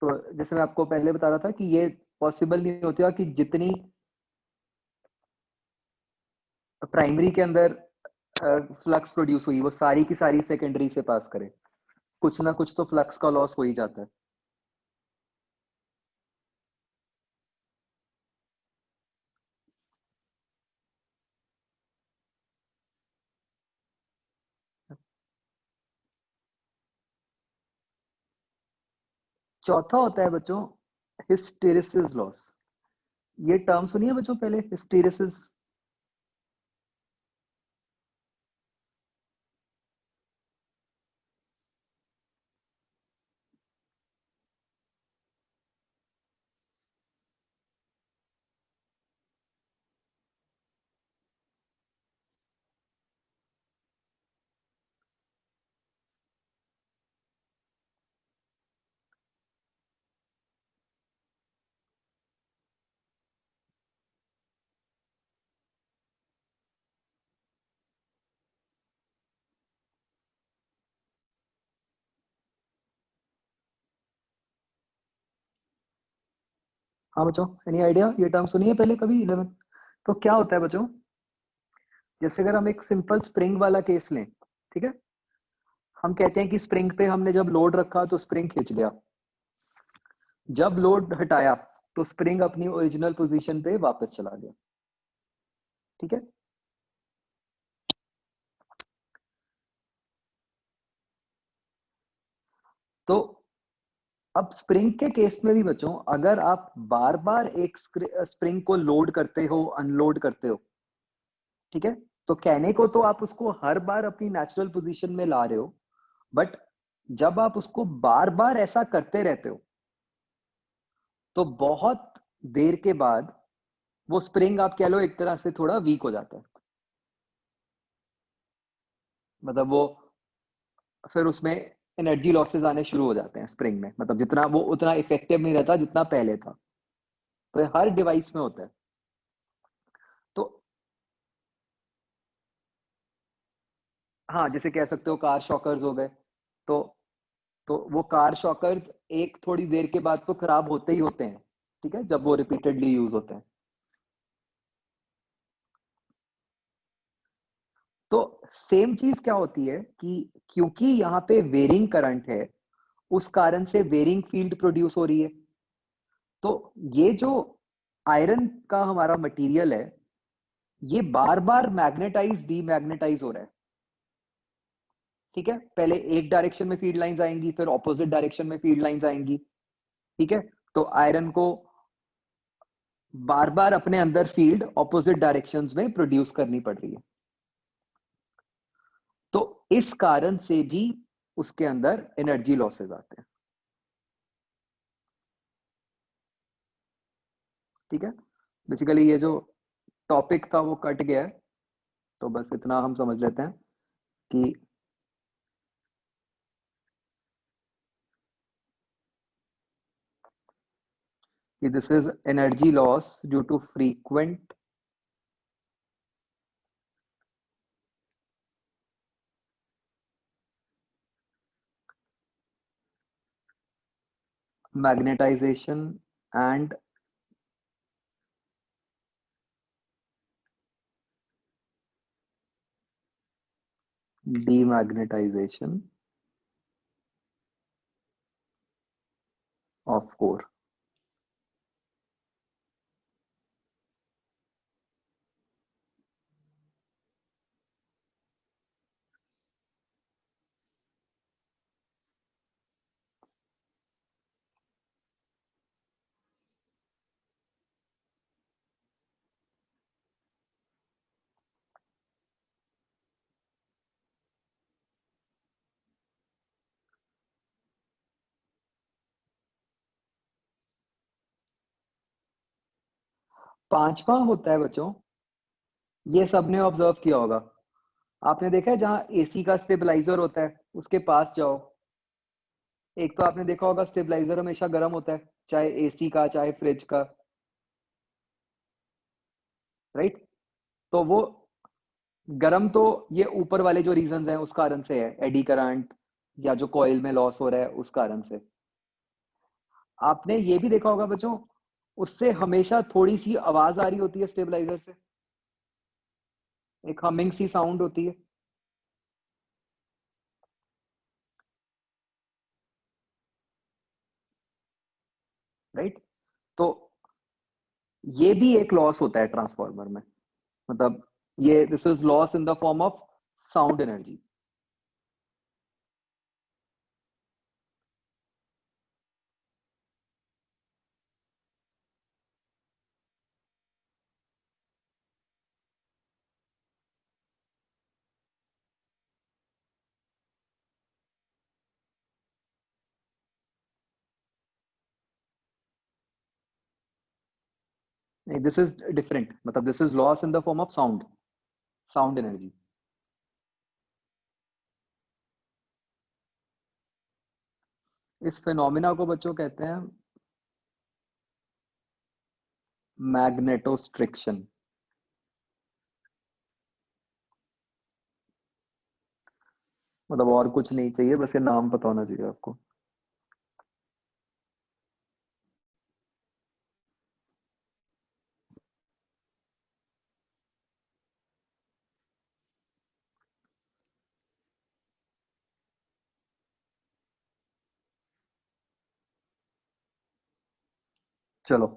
Speaker 1: जैसे मैं आपको पहले बता रहा था कि ये पॉसिबल नहीं होता कि जितनी प्राइमरी के अंदर फ्लक्स प्रोड्यूस हुई वो सारी की सारी सेकेंडरी से पास करे, कुछ ना कुछ तो फ्लक्स का लॉस हो ही जाता है। चौथा होता है बच्चों हिस्टेरिसिस लॉस। ये टर्म सुनिए बच्चों पहले, हिस्टेरिसिस। हाँ बच्चों, एनी आइडिया? ये टर्म सुनिए पहले कभी 11। तो क्या होता है बच्चों, जैसे अगर हम एक सिंपल स्प्रिंग वाला केस लें, ठीक है, हम कहते हैं कि स्प्रिंग पे हमने जब लोड रखा तो स्प्रिंग खींच लिया, जब लोड हटाया तो स्प्रिंग अपनी ओरिजिनल पोजीशन पे वापस चला गया। ठीक है, तो अब स्प्रिंग के केस में भी बच्चों अगर आप बार बार एक स्प्रिंग को लोड करते हो अनलोड करते हो, ठीक है, तो कहने को तो आप उसको हर बार अपनी नेचुरल पोजीशन में ला रहे हो, बट जब आप उसको बार बार ऐसा करते रहते हो तो बहुत देर के बाद वो स्प्रिंग आप कह लो एक तरह से थोड़ा वीक हो जाता है। मतलब वो फिर उसमें एनर्जी लॉसेस आने शुरू हो जाते हैं स्प्रिंग में, मतलब जितना वो उतना इफेक्टिव नहीं रहता जितना पहले था। तो ये हर डिवाइस में होता है। तो हाँ, जैसे कह सकते हो कार शॉकर्स हो गए, तो वो कार शॉकर्स एक थोड़ी देर के बाद तो खराब होते ही होते हैं, ठीक है, जब वो रिपीटेडली यूज होते हैं। तो सेम चीज क्या होती है कि क्योंकि यहाँ पे वेरिंग करंट है, उस कारण से वेरिंग फील्ड प्रोड्यूस हो रही है। तो ये जो आयरन का हमारा मटेरियल है ये बार बार मैग्नेटाइज डीमैग्नेटाइज हो रहा है। ठीक है, पहले एक डायरेक्शन में फील्ड लाइंस आएंगी, फिर ऑपोजिट डायरेक्शन में फील्ड लाइंस आएंगी। ठीक है, तो आयरन को बार बार अपने अंदर फील्ड ऑपोजिट डायरेक्शंस में प्रोड्यूस करनी पड़ रही है। तो इस कारण से भी उसके अंदर एनर्जी लॉसेस आते हैं। ठीक है, बेसिकली ये जो टॉपिक था वो कट गया है, तो बस इतना हम समझ लेते हैं कि this is energy loss due to frequent magnetization and demagnetization of core. पांचवा होता है बच्चों, ये सबने ऑब्जर्व किया होगा, आपने देखा है जहां एसी का स्टेबलाइजर होता है उसके पास जाओ, एक तो आपने देखा होगा स्टेबलाइजर हमेशा गर्म होता है, चाहे एसी का चाहे फ्रिज का, राइट? तो वो गर्म तो ये ऊपर वाले जो रीजंस हैं उस कारण से है, एडी करंट या जो कॉइल में लॉस हो रहा है उस कारण से। आपने ये भी देखा होगा बच्चों, उससे हमेशा थोड़ी सी आवाज आ रही होती है स्टेबलाइजर से, एक हमिंग सी साउंड होती है, राइट? तो ये भी एक लॉस होता है ट्रांसफार्मर में, मतलब ये this is loss in the form of sound energy. This is different, मतलब this is loss in the form of sound, sound energy. इस फिनोमिना को बच्चों कहते हैं मैग्नेटोस्ट्रिक्शन। मतलब और कुछ नहीं चाहिए, बस ये नाम पता होना चाहिए आपको। चलो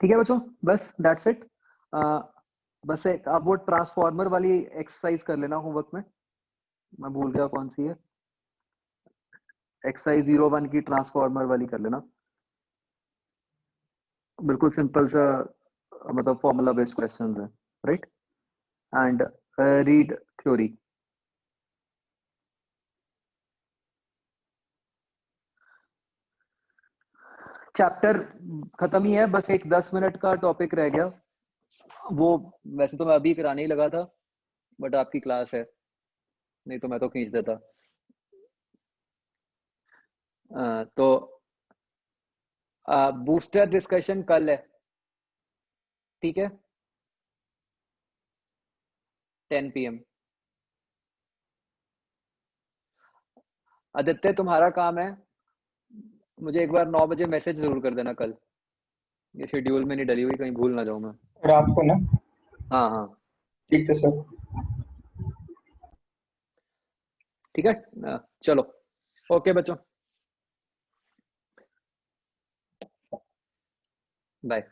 Speaker 1: ठीक है बच्चों, बस दैट्स इट। बस एक आप वो ट्रांसफार्मर वाली एक्सरसाइज कर लेना होमवर्क में, मैं भूल गया कौन सी है, एक्सरसाइज 01 की ट्रांसफार्मर वाली कर लेना, बिल्कुल सिंपल सा, मतलब फॉर्मूला बेस्ड क्वेश्चंस है, right? And read theory. Chapter खत्म ही है, बस एक 10 मिनट का टॉपिक रह गया, वो वैसे तो मैं अभी कराने ही लगा था, बट आपकी क्लास है, नहीं तो मैं तो खींच देता। तो बूस्टर डिस्कशन कल है, ठीक है, 10 PM। आदित्य तुम्हारा काम है, मुझे एक बार 9 बजे मैसेज जरूर कर देना कल, ये शेड्यूल में नहीं डली हुई, कहीं भूल ना जाऊं मैं।
Speaker 2: रात को ना?
Speaker 1: हाँ हाँ
Speaker 2: ठीक है सर।
Speaker 1: ठीक है, चलो ओके बच्चों, बाय।